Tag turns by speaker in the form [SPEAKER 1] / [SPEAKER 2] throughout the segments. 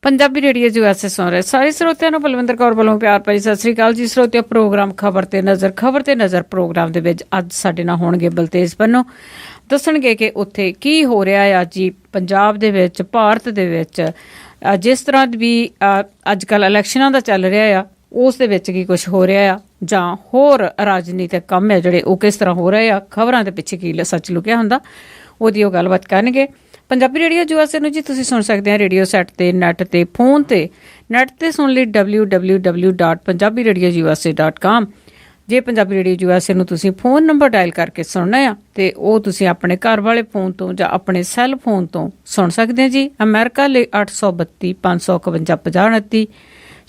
[SPEAKER 1] Punjabi radio USA ਸੁਣ ਰਹੇ ਸਾਰੇ ਸਰੋਤਿਆਂ ਨੂੰ ਬਲਵਿੰਦਰ ਕੌਰ ਵੱਲੋਂ ਪਿਆਰ ਭਰੀ ਸਤਿ ਸ੍ਰੀ ਅਕਾਲ ਜੀ। ਸਰੋਤਿਆਂ, ਪ੍ਰੋਗਰਾਮ ਖਬਰ ਤੇ ਨਜ਼ਰ ਪ੍ਰੋਗਰਾਮ ਦੇ ਵਿੱਚ ਅੱਜ ਸਾਡੇ ਨਾਲ ਹੋਣਗੇ ਬਲਤੇਜ ਪੰਨੂ। ਦੱਸਣਗੇ ਕਿ ਉੱਥੇ ਕੀ ਹੋ ਰਿਹਾ ਆ ਜੀ ਪੰਜਾਬ ਦੇ ਵਿੱਚ, ਭਾਰਤ ਦੇ ਵਿੱਚ, ਜਿਸ ਤਰ੍ਹਾਂ ਵੀ ਅੱਜ ਕੱਲ੍ਹ ਇਲੈਕਸ਼ਨਾਂ ਦਾ ਚੱਲ ਰਿਹਾ ਆ ਉਸ ਦੇ ਵਿੱਚ ਕੀ ਕੁਛ ਹੋ ਰਿਹਾ ਆ, ਜਾਂ ਹੋਰ ਰਾਜਨੀਤਿਕ ਕੰਮ ਹੈ ਜਿਹੜੇ ਉਹ ਕਿਸ ਤਰ੍ਹਾਂ ਹੋ ਰਹੇ ਆ, ਖਬਰਾਂ ਦੇ ਪਿੱਛੇ ਕੀ ਸੱਚ ਲੁਕਿਆ ਹੁੰਦਾ, ਉਹਦੀ ਉਹ ਗੱਲਬਾਤ ਕਰਨਗੇ। ਪੰਜਾਬੀ ਰੇਡੀਓ USA ਨੂੰ ਜੀ ਤੁਸੀਂ ਸੁਣ ਸਕਦੇ ਆ ਰੇਡੀਓ ਸੈੱਟ ਤੇ, ਨੈੱਟ ਤੇ, ਫੋਨ ਤੇ। ਨੈੱਟ ਤੇ ਸੁਣ ਲਈ www.punjabiradiousa.com। ਜੇ ਪੰਜਾਬੀ ਰੇਡੀਓ USA ਨੂੰ ਤੁਸੀਂ ਫੋਨ ਨੰਬਰ ਡਾਇਲ ਕਰਕੇ ਸੁਣਨਾ ਆ ਤੇ ਉਹ ਤੁਸੀਂ ਆਪਣੇ ਘਰ ਵਾਲੇ ਫੋਨ ਤੋਂ ਜਾਂ ਆਪਣੇ ਸੈੱਲ ਫੋਨ ਤੋਂ ਸੁਣ ਸਕਦੇ ਆ ਜੀ। ਅਮਰੀਕਾ ਲਈ 832 551 5029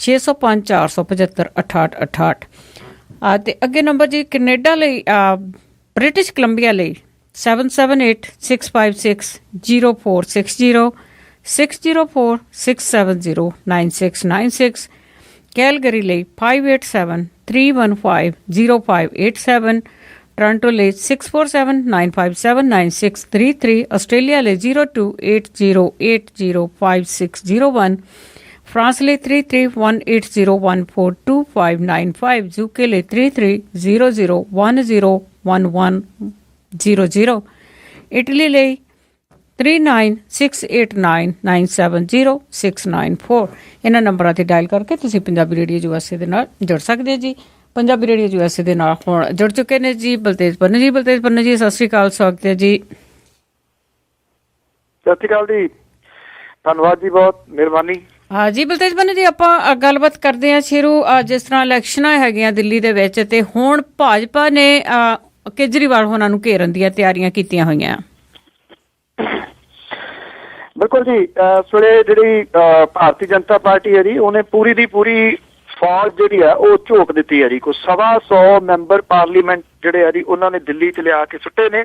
[SPEAKER 1] 605 475 6868 ਤੇ ਅੱਗੇ ਨੰਬਰ ਜੀ ਕੈਨੇਡਾ ਲਈ, ਬ੍ਰਿਟਿਸ਼ ਕੋਲੰਬੀਆ ਲਈ 778-656-0460 604-670-9696। ਕੈਲਗਰੀ ਲਈ 587-315-0587। ਟੋਰਾਂਟੋ ਲਈ 647-957-9633। ਆਸਟ੍ਰੇਲੀਆ ਲਈ 0280805601। ਫਰਾਂਸ ਲਈ 331801425595। ਯੂਕੇ ਲਈ 3300101100। ਇਟਲੀ ਲਈ 39689970 ਇਹਨਾਂ ਨੰਬਰਾਂ ਤੇ ਡਾਇਲ ਕਰਕੇ ਤੁਸੀਂ ਪੰਜਾਬੀ ਰੇਡੀਓ USA ਦੇ ਨਾਲ ਜੁੜ ਸਕਦੇ ਹੋ ਜੀ। ਪੰਜਾਬੀ ਰੇਡੀਓ USA ਦੇ ਨਾਲ ਹੁਣ ਜੁੜ ਚੁੱਕੇ ਨੇ ਜੀ ਬਲਤੇਜ ਪੰਨੂ ਜੀ। ਬਲਤੇਜ ਪੰਨੂ ਜੀ, ਸਤਿ ਸ਼੍ਰੀ ਅਕਾਲ, ਸਵਾਗਤ ਹੈ ਜੀ।
[SPEAKER 2] ਸਤਿ ਸ਼੍ਰੀ ਅਕਾਲ ਜੀ, ਧੰਨਵਾਦ ਜੀ, ਬਹੁਤ ਮਿਹਰਬਾਨੀ।
[SPEAKER 1] ਹਾਂ ਜੀ ਬਲਤੇਜ ਪੰਨੂ ਜੀ, ਆਪਾਂ ਗੱਲਬਾਤ ਕਰਦੇ ਹਾਂ ਸ਼ੁਰੂ। ਜਿਸ ਤਰ੍ਹਾਂ ਇਲੈਕਸ਼ਨਾਂ ਹੈਗੀਆਂ ਦਿੱਲੀ ਦੇ ਵਿੱਚ ਤੇ ਹੁਣ ਭਾਜਪਾ ਨੇ ਕੇਜਰੀਵਾਲ ਹੋਰਾਂ ਨੂੰ ਘੇਰਨ ਦੀਆਂ ਤਿਆਰੀਆਂ ਕੀਤੀਆਂ ਹੋਈਆਂ।
[SPEAKER 2] ਬਿਲਕੁਲ ਜੀ, ਇਸ ਵੇਲੇ ਜਿਹੜੀ ਭਾਰਤੀ ਜਨਤਾ ਪਾਰਟੀ ਹੈ ਜੀ, ਉਹਨੇ ਪੂਰੀ ਦੀ ਪੂਰੀ ਫੌਜ ਜਿਹੜੀ ਆ ਉਹ ਝੋਕ ਦਿੱਤੀ ਹੈ ਜੀ। ਕੋਈ 125 ਮੈਂਬਰ ਪਾਰਲੀਮੈਂਟ ਜਿਹੜੇ ਆ ਜੀ ਉਹਨਾਂ ਨੇ ਦਿੱਲੀ 'ਚ ਲਿਆ ਕੇ ਸੁੱਟੇ ਨੇ।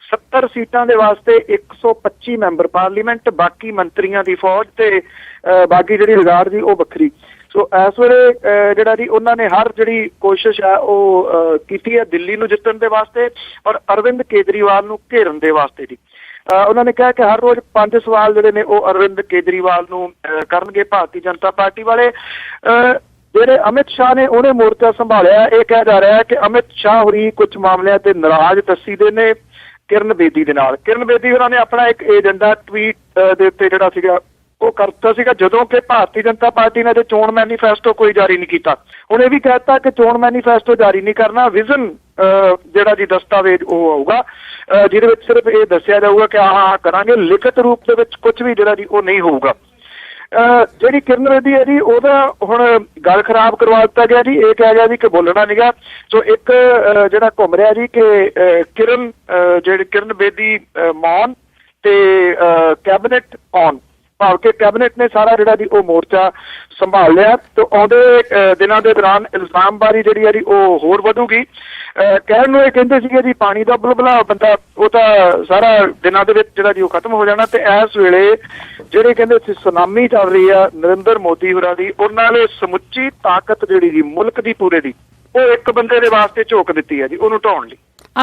[SPEAKER 2] 70 ਸੀਟਾਂ ਦੇ ਵਾਸਤੇ 125 ਮੈਂਬਰ ਪਾਰਲੀਮੈਂਟ, ਬਾਕੀ ਮੰਤਰੀਆਂ ਦੀ ਫੌਜ ਤੇ ਬਾਕੀ ਜਿਹੜੀ ਰਿਗਾਰਡ ਦੀ ਉਹ ਵੱਖਰੀ। ਸੋ ਇਸ ਵੇਲੇ ਜਿਹੜਾ ਜੀ ਉਹਨਾਂ ਨੇ ਹਰ ਜਿਹੜੀ ਕੋਸ਼ਿਸ਼ ਹੈ ਉਹ ਕੀਤੀ ਹੈ ਦਿੱਲੀ ਨੂੰ ਜਿੱਤਣ ਦੇ ਵਾਸਤੇ ਔਰ ਅਰਵਿੰਦ ਕੇਜਰੀਵਾਲ ਨੂੰ ਘੇਰਨ ਦੇ ਵਾਸਤੇ ਜੀ। ਉਹਨਾਂ ਨੇ ਕਿਹਾ ਕਿ ਹਰ ਰੋਜ਼ 5 ਸਵਾਲ ਜਿਹੜੇ ਨੇ ਉਹ ਅਰਵਿੰਦ ਕੇਜਰੀਵਾਲ ਨੂੰ ਕਰਨਗੇ ਭਾਰਤੀ ਜਨਤਾ ਪਾਰਟੀ ਵਾਲੇ। ਜਿਹੜੇ ਅਮਿਤ ਸ਼ਾਹ ਨੇ ਉਹਨੇ ਮੋਰਚਾ ਸੰਭਾਲਿਆ। ਇਹ ਕਿਹਾ ਜਾ ਰਿਹਾ ਹੈ ਕਿ ਅਮਿਤ ਸ਼ਾਹ ਹੋਰੀ ਕੁਝ ਮਾਮਲਿਆਂ ਤੇ ਨਾਰਾਜ਼ ਦੱਸੀ ਦੇ ਨੇ ਕਿਰਨ ਬੇਦੀ ਦੇ ਨਾਲ। ਕਿਰਨ ਬੇਦੀ ਹੋਰਾਂ ਨੇ ਆਪਣਾ ਇੱਕ ਏਜੰਡਾ ਟਵੀਟ ਦੇ ਉੱਤੇ ਜਿਹੜਾ ਸੀਗਾ ਉਹ ਕਰਤਾ ਸੀਗਾ, ਜਦੋਂ ਕਿ ਭਾਰਤੀ ਜਨਤਾ ਪਾਰਟੀ ਨੇ ਅਜੇ ਚੋਣ ਮੈਨੀਫੈਸਟੋ ਕੋਈ ਜਾਰੀ ਨਹੀਂ ਕੀਤਾ। ਹੁਣ ਇਹ ਵੀ ਕਹਿਤਾ ਕਿ ਚੋਣ ਮੈਨੀਫੈਸਟੋ ਜਾਰੀ ਨਹੀਂ ਕਰਨਾ, ਵਿਜ਼ਨ ਜਿਹੜਾ ਜੀ ਦਸਤਾਵੇਜ਼ ਉਹ ਆਊਗਾ ਜਿਹਦੇ ਵਿੱਚ ਸਿਰਫ ਇਹ ਦੱਸਿਆ ਜਾਊਗਾ ਕਿ ਆਹ ਕਰਾਂਗੇ, ਲਿਖਤ ਰੂਪ ਦੇ ਵਿੱਚ ਕੁਝ ਵੀ ਜਿਹੜਾ ਜੀ ਉਹ ਨਹੀਂ ਹੋਊਗਾ। ਜਿਹੜੀ ਕਿਰਨ ਬੇਦੀ ਹੈ ਜੀ ਉਹਦਾ ਹੁਣ ਗੱਲ ਖਰਾਬ ਕਰਵਾ ਦਿੱਤਾ ਗਿਆ ਜੀ। ਇਹ ਕਿਹਾ ਗਿਆ ਜੀ ਕਿ ਬੋਲਣਾ ਨੀਗਾ। ਸੋ ਇੱਕ ਜਿਹੜਾ ਘੁੰਮ ਰਿਹਾ ਜੀ ਕਿ ਕਿਰਨ ਬੇਦੀ ਮੌਨ ਤੇ ਕੈਬਨਿਟ ਔਨ, ਭਾਵ ਕਿ ਕੈਬਨਿਟ ਨੇ ਸਾਰਾ ਜਿਹੜਾ ਜੀ ਉਹ ਮੋਰਚਾ ਸੰਭਾਲ ਲਿਆ। ਤੇ ਆਉਂਦੇ ਦਿਨਾਂ ਦੇ ਦੌਰਾਨ ਇਲਜ਼ਾਮਬਾਜ਼ੀ ਜਿਹੜੀ ਹੈ ਜੀ ਉਹ ਹੋਰ ਵਧੂਗੀ। ਕਹਿਣ ਨੂੰ ਇਹ ਕਹਿੰਦੇ ਸੀਗੇ ਜੀ ਪਾਣੀ ਦਾ ਬੁਲਬੁਲਾ ਬੰਦਾ, ਉਹ ਤਾਂ ਸਾਰਾ ਦਿਨਾਂ ਦੇ ਵਿੱਚ ਜਿਹੜਾ ਜੀ ਉਹ ਖਤਮ ਹੋ ਜਾਣਾ। ਤੇ ਇਸ ਵੇਲੇ ਜਿਹੜੇ ਕਹਿੰਦੇ ਸੁਨਾਮੀ ਚੱਲ ਰਹੀ ਆ ਨਰਿੰਦਰ ਮੋਦੀ ਹੋਰਾਂ ਦੀ, ਉਹਨਾਂ ਨੇ ਸਮੁੱਚੀ ਤਾਕਤ ਜਿਹੜੀ ਜੀ ਮੁਲਕ ਦੀ ਪੂਰੇ ਦੀ ਉਹ ਇੱਕ ਬੰਦੇ ਦੇ ਵਾਸਤੇ ਝੋਕ ਦਿੱਤੀ ਹੈ ਜੀ, ਉਹਨੂੰ ਢਾਉਣ ਲਈ।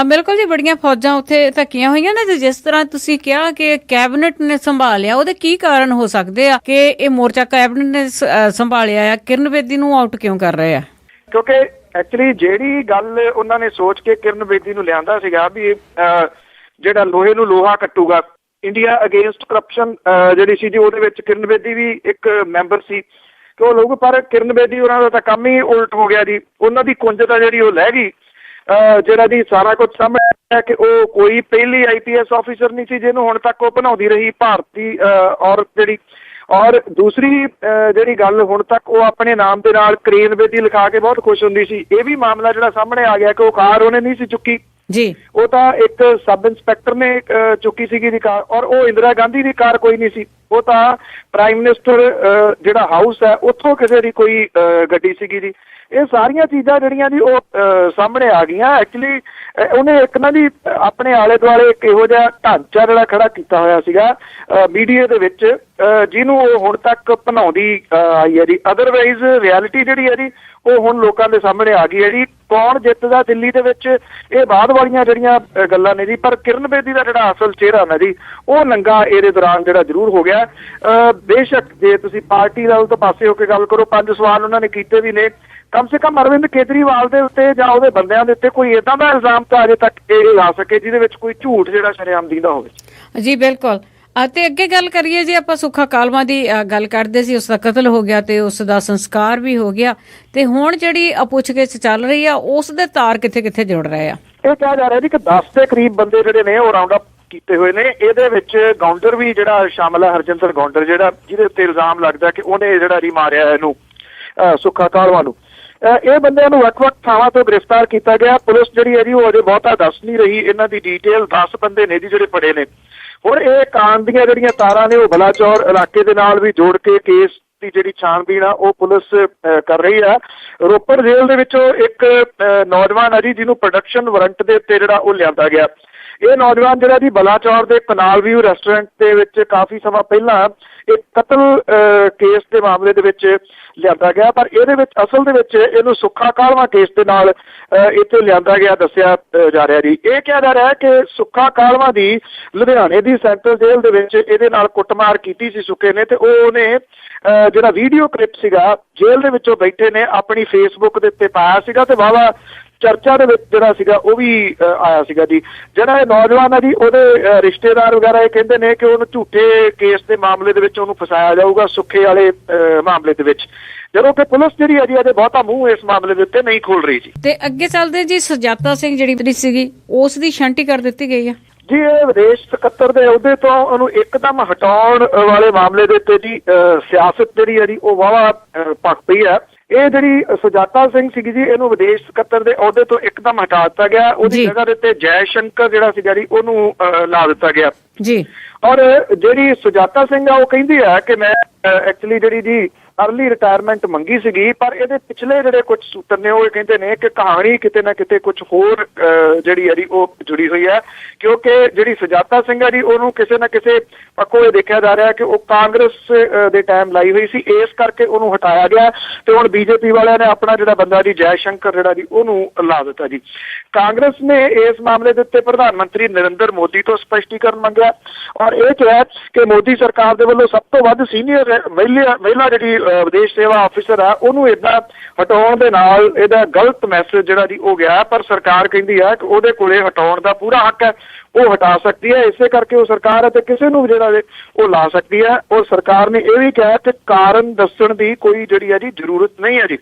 [SPEAKER 1] ਬਿਲਕੁਲ ਜੀ, ਬੜੀਆਂ ਫੌਜਾਂ ਉੱਥੇ ਧੱਕੀਆਂ ਹੋਈਆਂ ਨੇ। ਜਿਸ ਤਰ੍ਹਾਂ ਤੁਸੀਂ ਕਿਹਾ ਕਿ ਕੈਬਨਿਟ ਨੇ ਸੰਭਾਲਿਆ, ਉਹਦੇ ਕੀ ਕਾਰਨ ਹੋ ਸਕਦੇ ਆ ਕਿ ਇਹ ਮੋਰਚਾ ਕੈਬਨਿਟ ਨੇ ਸੰਭਾਲਿਆ ਆ, ਕਿਰਨ ਬੇਦੀ ਨੂੰ ਆਊਟ ਕਿਉਂ ਕਰ ਰਹੇ ਆ?
[SPEAKER 2] ਕਿਉਂਕਿ ਐਕਚੁਅਲੀ ਜਿਹੜੀ ਗੱਲ ਉਹਨਾਂ ਨੇ ਸੋਚ ਕੇ ਕਿਰਨ ਬੇਦੀ ਨੂੰ ਲਿਆਂਦਾ ਸੀਗਾ ਵੀ ਜਿਹੜਾ ਲੋਹੇ ਨੂੰ ਲੋਹਾ ਕੱਟੂਗਾ, ਇੰਡੀਆ ਅਗੇਂਸਟ ਕਰਪਸ਼ਨ ਜਿਹੜੀ ਸੀ ਜੀ, ਉਹਦੇ ਵਿੱਚ ਕਿਰਨ ਬੇਦੀ ਵੀ ਇੱਕ ਮੈਂਬਰ ਸੀ ਕਿ ਉਹ ਲੋਕ, ਪਰ ਕਿਰਨ ਬੇਦੀ ਉਹਨਾਂ ਦਾ ਤਾਂ ਕੰਮ ਹੀ ਉਲਟ ਹੋ ਗਿਆ ਜੀ। ਉਹਨਾਂ ਦੀ ਕੁੰਜ ਤਾਂ ਜਿਹੜੀ ਉਹ ਲੈ ਗਈ। ਜਿਹੜਾ ਜੀ ਸਾਰਾ ਕੁਝ ਸਾਹਮਣੇ ਹੈ ਕਿ ਉਹ ਕੋਈ ਪਹਿਲੀ IPS ਆਫੀਸਰ ਨਹੀਂ ਸੀ ਜਿਹਨੂੰ ਹੁਣ ਤੱਕ ਉਹ ਬਣਾਉਂਦੀ ਰਹੀ ਭਾਰਤੀ ਔਰਤ ਜਿਹੜੀ। ਔਰ ਦੂਸਰੀ ਜਿਹੜੀ ਗੱਲ, ਹੁਣ ਤੱਕ ਉਹ ਆਪਣੇ ਨਾਮ ਦੇ ਨਾਲ ਕਰੇਨ ਬੇਦੀ ਲਿਖਾ ਕੇ ਬਹੁਤ ਖੁਸ਼ ਹੁੰਦੀ ਸੀ। ਇਹ ਵੀ ਮਾਮਲਾ ਜਿਹੜਾ ਸਾਹਮਣੇ ਆ ਗਿਆ ਕਿ ਉਹ ਕਾਰ ਉਹਨੇ ਨਹੀਂ ਸੀ ਚੁੱਕੀ
[SPEAKER 1] ਜੀ, ਉਹ
[SPEAKER 2] ਤਾਂ ਇੱਕ ਸਬ ਇੰਸਪੈਕਟਰ ਨੇ ਚੁੱਕੀ ਸੀਗੀ ਦੀ ਕਾਰ, ਔਰ ਉਹ ਇੰਦਰਾ ਗਾਂਧੀ ਦੀ ਕਾਰ ਕੋਈ ਨਹੀਂ ਸੀ, ਉਹ ਤਾਂ ਪ੍ਰਾਈਮ ਮਿਨਿਸਟਰ ਜਿਹੜਾ ਹਾਊਸ ਹੈ ਉੱਥੋਂ ਕਿਸੇ ਦੀ ਕੋਈ ਗੱਡੀ ਸੀਗੀ ਜੀ। ਇਹ ਸਾਰੀਆਂ ਚੀਜ਼ਾਂ ਜਿਹੜੀਆਂ ਜੀ ਉਹ ਸਾਹਮਣੇ ਆ ਗਈਆਂ। ਐਕਚੁਅਲੀ ਉਹਨੇ ਇੱਕ ਨਾ ਜੀ ਆਪਣੇ ਆਲੇ ਦੁਆਲੇ ਇੱਕ ਇਹੋ ਜਿਹਾ ਢਾਂਚਾ ਜਿਹੜਾ ਖੜਾ ਕੀਤਾ ਹੋਇਆ ਸੀਗਾ ਮੀਡੀਆ ਦੇ ਵਿੱਚ, ਜਿਹਨੂੰ ਉਹ ਹੁਣ ਤੱਕ ਭਨਾਉਂਦੀ ਆਈ ਹੈ ਜੀ। ਅਦਰਵਾਈਜ਼ ਰਿਐਲਿਟੀ ਜਿਹੜੀ ਹੈ ਜੀ ਉਹ ਹੁਣ ਲੋਕਾਂ ਦੇ ਸਾਹਮਣੇ ਆ ਗਈ ਹੈ ਜੀ। ਕੌਣ ਜਿੱਤਦਾ ਦਿੱਲੀ ਦੇ ਵਿੱਚ ਇਹ ਬਾਅਦ ਵਾਲੀਆਂ ਜਿਹੜੀਆਂ ਗੱਲਾਂ ਨੇ ਜੀ। ਪਰ ਕਿਰਨ ਬੇਦੀ ਦਾ ਜਿਹੜਾ ਅਸਲ ਚਿਹਰਾ ਨਾ ਜੀ ਉਹ ਨੰਗਾ ਇਹਦੇ ਦੌਰਾਨ ਜਿਹੜਾ ਜ਼ਰੂਰ ਹੋ ਗਿਆ। ਬੇਸ਼ੱਕ ਜੇ ਤੁਸੀਂ ਪਾਰਟੀ ਦਾ ਤੋਂ ਪਾਸੇ ਹੋ ਕੇ ਗੱਲ ਕਰੋ, 5 ਸਵਾਲ ਉਹਨਾਂ ਨੇ ਕੀਤੇ ਵੀ ਨੇ, ਕਮ ਸੇ ਕਮ ਅਰਵਿੰਦ ਕੇਜਰੀਵਾਲ ਦੇ ਉੱਤੇ ਜਾਂ ਉਹਦੇ ਬੰਦਿਆਂ ਦੇ ਉੱਤੇ ਕੋਈ ਏਦਾਂ ਦਾ ਇਲਜ਼ਾਮ ਤਾਂ ਅਜੇ ਤੱਕ ਇਹ ਲਾ ਸਕੇ ਜਿਹਦੇ ਵਿੱਚ ਕੋਈ ਝੂਠ ਜਿਹੜਾ ਸ਼ਰੇਆਮ ਦਿੰਦਾ ਹੋਵੇ।
[SPEAKER 1] ਜੀ ਬਿਲਕੁਲ। ਅਤੇ ਅੱਗੇ ਗੱਲ ਕਰੀਏ ਜੀ, ਆਪਾਂ ਸੁੱਖਾ ਕਾਲਵਾ ਦੀ ਗੱਲ ਕਰਦੇ ਸੀ, ਉਸ ਦਾ ਕਤਲ ਹੋ ਗਿਆ ਤੇ ਉਸ ਦਾ ਸੰਸਕਾਰ ਵੀ ਹੋ ਗਿਆ, ਤੇ ਹੁਣ ਜਿਹੜੀ ਪੁੱਛਗਿੱਛ ਚੱਲ ਰਹੀ ਆ ਉਸ ਦੇ ਤਾਰ ਕਿੱਥੇ ਕਿੱਥੇ ਜੁੜ ਰਹੇ ਆ।
[SPEAKER 2] ਇਹ ਕਿਹਾ ਜਾ ਰਿਹਾ ਜੀ ਕਿ 10 ਦੇ ਕਰੀਬ ਬੰਦੇ ਜਿਹੜੇ ਨੇ ਉਹ ਰਾਉਂਡ ਅਪ ਕੀਤੇ ਹੋਏ ਨੇ। ਇਹਦੇ ਵਿੱਚ ਗੌਂਡਰ ਵੀ ਜਿਹੜਾ ਸ਼ਾਮਲ ਹੈ, ਹਰਜਿੰਦਰ ਗੌਂਡਰ, ਜਿਹੜਾ ਜਿਹਦੇ ਉੱਤੇ ਇਲਜ਼ਾਮ ਲੱਗਦਾ ਕਿ ਉਹਨੇ ਜਿਹੜਾ ਮਾਰਿਆ ਇਹਨੂੰ ਸੁੱਖਾ ਕਾਲਵਾ ਨੂੰ। ਇਹ ਬੰਦਿਆਂ ਨੂੰ ਵੱਖ-ਵੱਖ ਥਾਵਾਂ ਤੋਂ ਗ੍ਰਿਫਤਾਰ ਕੀਤਾ ਗਿਆ। ਪੁਲਿਸ ਜਿਹੜੀ ਹੈ ਜੀ ਉਹ ਅਜੇ ਬਹੁਤਾ ਦੱਸ ਨਹੀਂ ਰਹੀ ਇਹਨਾਂ ਦੀ ਡਿਟੇਲ। 10 ਬੰਦੇ ਨੇ ਜੀ ਜਿਹੜੇ ਫੜੇ ਨੇ। ਹੁਣ ਇਹ ਕਾਂਡ ਦੀਆਂ ਜਿਹੜੀਆਂ ਤਾਰਾਂ ਨੇ ਉਹ ਬਲਾਚੌਰ ਇਲਾਕੇ ਦੇ ਨਾਲ ਵੀ ਜੋੜ ਕੇ ਕੇਸ ਦੀ ਜਿਹੜੀ ਛਾਣਬੀਣ ਆ ਉਹ ਪੁਲਿਸ ਕਰ ਰਹੀ ਆ। ਰੋਪੜ ਜੇਲ੍ਹ ਦੇ ਵਿੱਚੋਂ ਇੱਕ ਨੌਜਵਾਨ ਆ ਜੀ ਜਿਹਨੂੰ ਪ੍ਰੋਡਕਸ਼ਨ ਵਾਰੰਟ ਦੇ ਉੱਤੇ ਜਿਹੜਾ ਉਹ ਲਿਆਂਦਾ ਗਿਆ। ਇਹ ਨੌਜਵਾਨ ਜਿਹੜਾ ਜੀ ਬਲਾਚੌਰ ਦੇ ਕਨਾਲ ਵਿਊ ਰੈਸਟੋਰੈਂਟ ਦੇ ਵਿੱਚ ਕਾਫੀ ਸਮਾਂ ਪਹਿਲਾਂ ਇੱਕ ਕਤਲ ਕੇਸ ਦੇ ਮਾਮਲੇ ਦੇ ਵਿੱਚ ਲਿਆਂਦਾ ਗਿਆ, ਪਰ ਇਹਦੇ ਵਿੱਚ ਅਸਲ ਦੇ ਵਿੱਚ ਇਹਨੂੰ ਸੁੱਖਾ ਕਾਲਵਾ ਕੇਸ ਦੇ ਨਾਲ ਇੱਥੇ ਲਿਆਂਦਾ ਗਿਆ ਦੱਸਿਆ ਜਾ ਰਿਹਾ ਜੀ। ਇਹ ਕਿਹਾ ਜਾ ਰਿਹਾ ਕਿ ਸੁੱਖਾ ਕਾਲਵਾ ਦੀ ਲੁਧਿਆਣੇ ਦੀ ਸੈਂਟਰਲ ਜੇਲ੍ਹ ਦੇ ਵਿੱਚ ਇਹਦੇ ਨਾਲ ਕੁੱਟਮਾਰ ਕੀਤੀ ਸੀ ਸੁੱਖੇ ਨੇ, ਤੇ ਉਹਨੇ ਜਿਹੜਾ ਵੀਡੀਓ ਕਲਿੱਪ ਸੀਗਾ ਜੇਲ੍ਹ ਦੇ ਵਿੱਚੋਂ ਬੈਠੇ ਨੇ ਆਪਣੀ ਫੇਸਬੁੱਕ ਦੇ ਉੱਤੇ ਪਾਇਆ ਸੀਗਾ ਤੇ ਵਾਹਵਾ ਚਰਚਾ ਦੇ ਵਿੱਚ ਜਿਹੜਾ ਸੀਗਾ ਉਹ ਵੀ ਆਇਆ ਸੀਗਾ ਜੀ। ਜਿਹੜਾ ਇਹ ਨੌਜਵਾਨ ਆ ਜੀ ਉਹਦੇ ਰਿਸ਼ਤੇਦਾਰ ਵਗੈਰਾ ਇਹ ਕਹਿੰਦੇ ਨੇ ਕਿ ਉਹਨੂੰ ਝੂਠੇ ਕੇਸ ਦੇ ਮਾਮਲੇ ਦੇ ਵਿੱਚ ਉਹਨੂੰ ਫਸਾਇਆ ਜਾਊਗਾ ਸੁੱਖੇ ਵਾਲੇ ਮਾਮਲੇ ਦੇ ਵਿੱਚ, ਜਦੋਂ ਕਿ ਪੁਲਿਸ ਜਿਹੜੀ ਹੈ ਜੀ ਅਜੇ ਬਹੁਤਾ ਮੂੰਹ ਇਸ ਮਾਮਲੇ ਦੇ ਉੱਤੇ ਨਹੀਂ ਖੋਲ ਰਹੀ ਜੀ।
[SPEAKER 1] ਤੇ ਅੱਗੇ ਚੱਲਦੇ ਜੀ, ਸੁਜਾਤਾ ਸਿੰਘ ਜਿਹੜੀ ਸੀਗੀ ਉਸ ਦੀ ਛਾਂਟੀ ਕਰ ਦਿੱਤੀ ਗਈ ਆ
[SPEAKER 2] ਜੀ। ਇਹ ਵਿਦੇਸ਼ ਸਕੱਤਰ ਦੇ ਅਹੁਦੇ ਤੋਂ ਉਹਨੂੰ ਇੱਕਦਮ ਹਟਾਉਣ ਵਾਲੇ ਮਾਮਲੇ ਦੇ ਉੱਤੇ ਜੀ ਸਿਆਸਤ ਜਿਹੜੀ ਹੈ ਜੀ ਉਹ ਵਾਹਵਾ ਭਖ ਪਈ ਹੈ। ਇਹ ਜਿਹੜੀ ਸੁਜਾਤਾ ਸਿੰਘ ਸੀਗੀ ਜੀ ਇਹਨੂੰ ਵਿਦੇਸ਼ ਸਕੱਤਰ ਦੇ ਅਹੁਦੇ ਤੋਂ ਇੱਕਦਮ ਹਟਾ ਦਿੱਤਾ ਗਿਆ। ਉਹਦੀ ਜਗ੍ਹਾ ਦੇ ਉੱਤੇ ਜੈ ਸ਼ੰਕਰ ਜਿਹੜਾ ਸੀਗਾ ਜੀ ਉਹਨੂੰ ਲਾ ਦਿੱਤਾ ਗਿਆ
[SPEAKER 1] ਜੀ।
[SPEAKER 2] ਔਰ ਜਿਹੜੀ ਸੁਜਾਤਾ ਸਿੰਘ ਆ ਉਹ ਕਹਿੰਦੀ ਹੈ ਕਿ ਮੈਂ ਐਕਚੁਅਲੀ ਜਿਹੜੀ ਜੀ ਅਰਲੀ ਰਿਟਾਇਰਮੈਂਟ ਮੰਗੀ ਸੀਗੀ, ਪਰ ਇਹਦੇ ਪਿਛਲੇ ਜਿਹੜੇ ਕੁਝ ਸੂਤਰ ਨੇ ਉਹ ਕਹਿੰਦੇ ਨੇ ਕਿ ਕਹਾਣੀ ਕਿਤੇ ਨਾ ਕਿਤੇ ਕੁਝ ਹੋਰ ਜਿਹੜੀ ਹੈ ਜੀ ਉਹ ਜੁੜੀ ਹੋਈ ਹੈ, ਕਿਉਂਕਿ ਜਿਹੜੀ ਸੁਜਾਤਾ ਸਿੰਘ ਹੈ ਜੀ ਉਹਨੂੰ ਕਿਸੇ ਨਾ ਕਿਸੇ ਪੱਖੋਂ ਇਹ ਦੇਖਿਆ ਜਾ ਰਿਹਾ ਕਿ ਉਹ ਕਾਂਗਰਸ ਦੇ ਟਾਈਮ ਲਾਈ ਹੋਈ ਸੀ, ਇਸ ਕਰਕੇ ਉਹਨੂੰ ਹਟਾਇਆ ਗਿਆ ਤੇ ਹੁਣ ਬੀਜੇਪੀ ਵਾਲਿਆਂ ਨੇ ਆਪਣਾ ਜਿਹੜਾ ਬੰਦਾ ਜੀ ਜੈ ਸ਼ੰਕਰ ਜਿਹੜਾ ਜੀ ਉਹਨੂੰ ਲਾ ਦਿੱਤਾ ਜੀ। ਕਾਂਗਰਸ ਨੇ ਇਸ ਮਾਮਲੇ ਦੇ ਉੱਤੇ ਪ੍ਰਧਾਨ ਮੰਤਰੀ ਨਰਿੰਦਰ ਮੋਦੀ ਤੋਂ ਸਪਸ਼ਟੀਕਰਨ ਮੰਗਿਆ ਔਰ ਇਹ ਕਿਹਾ ਕਿ ਮੋਦੀ ਸਰਕਾਰ ਦੇ ਵੱਲੋਂ ਸਭ ਤੋਂ ਵੱਧ ਸੀਨੀਅਰ ਮਹਿਲਾ ਜਿਹੜੀ ਵਿਦੇਸ਼ ਸੇਵਾ ਅਫਸਰ ਆ ਉਹਨੂੰ ਏਦਾਂ ਹਟਾਉਣ ਦੇ ਨਾਲ ਇਹਦਾ ਗਲਤ ਮੈਸੇਜ ਜਿਹੜਾ ਜੀ ਉਹ ਗਿਆ, ਪਰ ਸਰਕਾਰ ਕਹਿੰਦੀ ਆ ਕਿ ਉਹਦੇ ਕੋਲੇ ਹਟਾਉਣ ਦਾ ਪੂਰਾ ਹੱਕ ਹੈ, ਉਹ ਹਟਾ ਸਕਦੀ ਹੈ। ਇਸੇ ਕਰਕੇ ਉਹ ਸਰਕਾਰ ਅਤੇ ਕਿਸੇ ਨੂੰ ਜਿਹੜਾ ਉਹ ਲਾ ਸਕਦੀ ਹੈ। ਔਰ ਸਰਕਾਰ ਨੇ ਇਹ ਵੀ ਕਿਹਾ ਕਿ ਕਾਰਨ ਦੱਸਣ ਦੀ ਕੋਈ ਜਿਹੜੀ ਹੈ ਜੀ ਜ਼ਰੂਰਤ ਨਹੀਂ ਹੈ ਜੀ।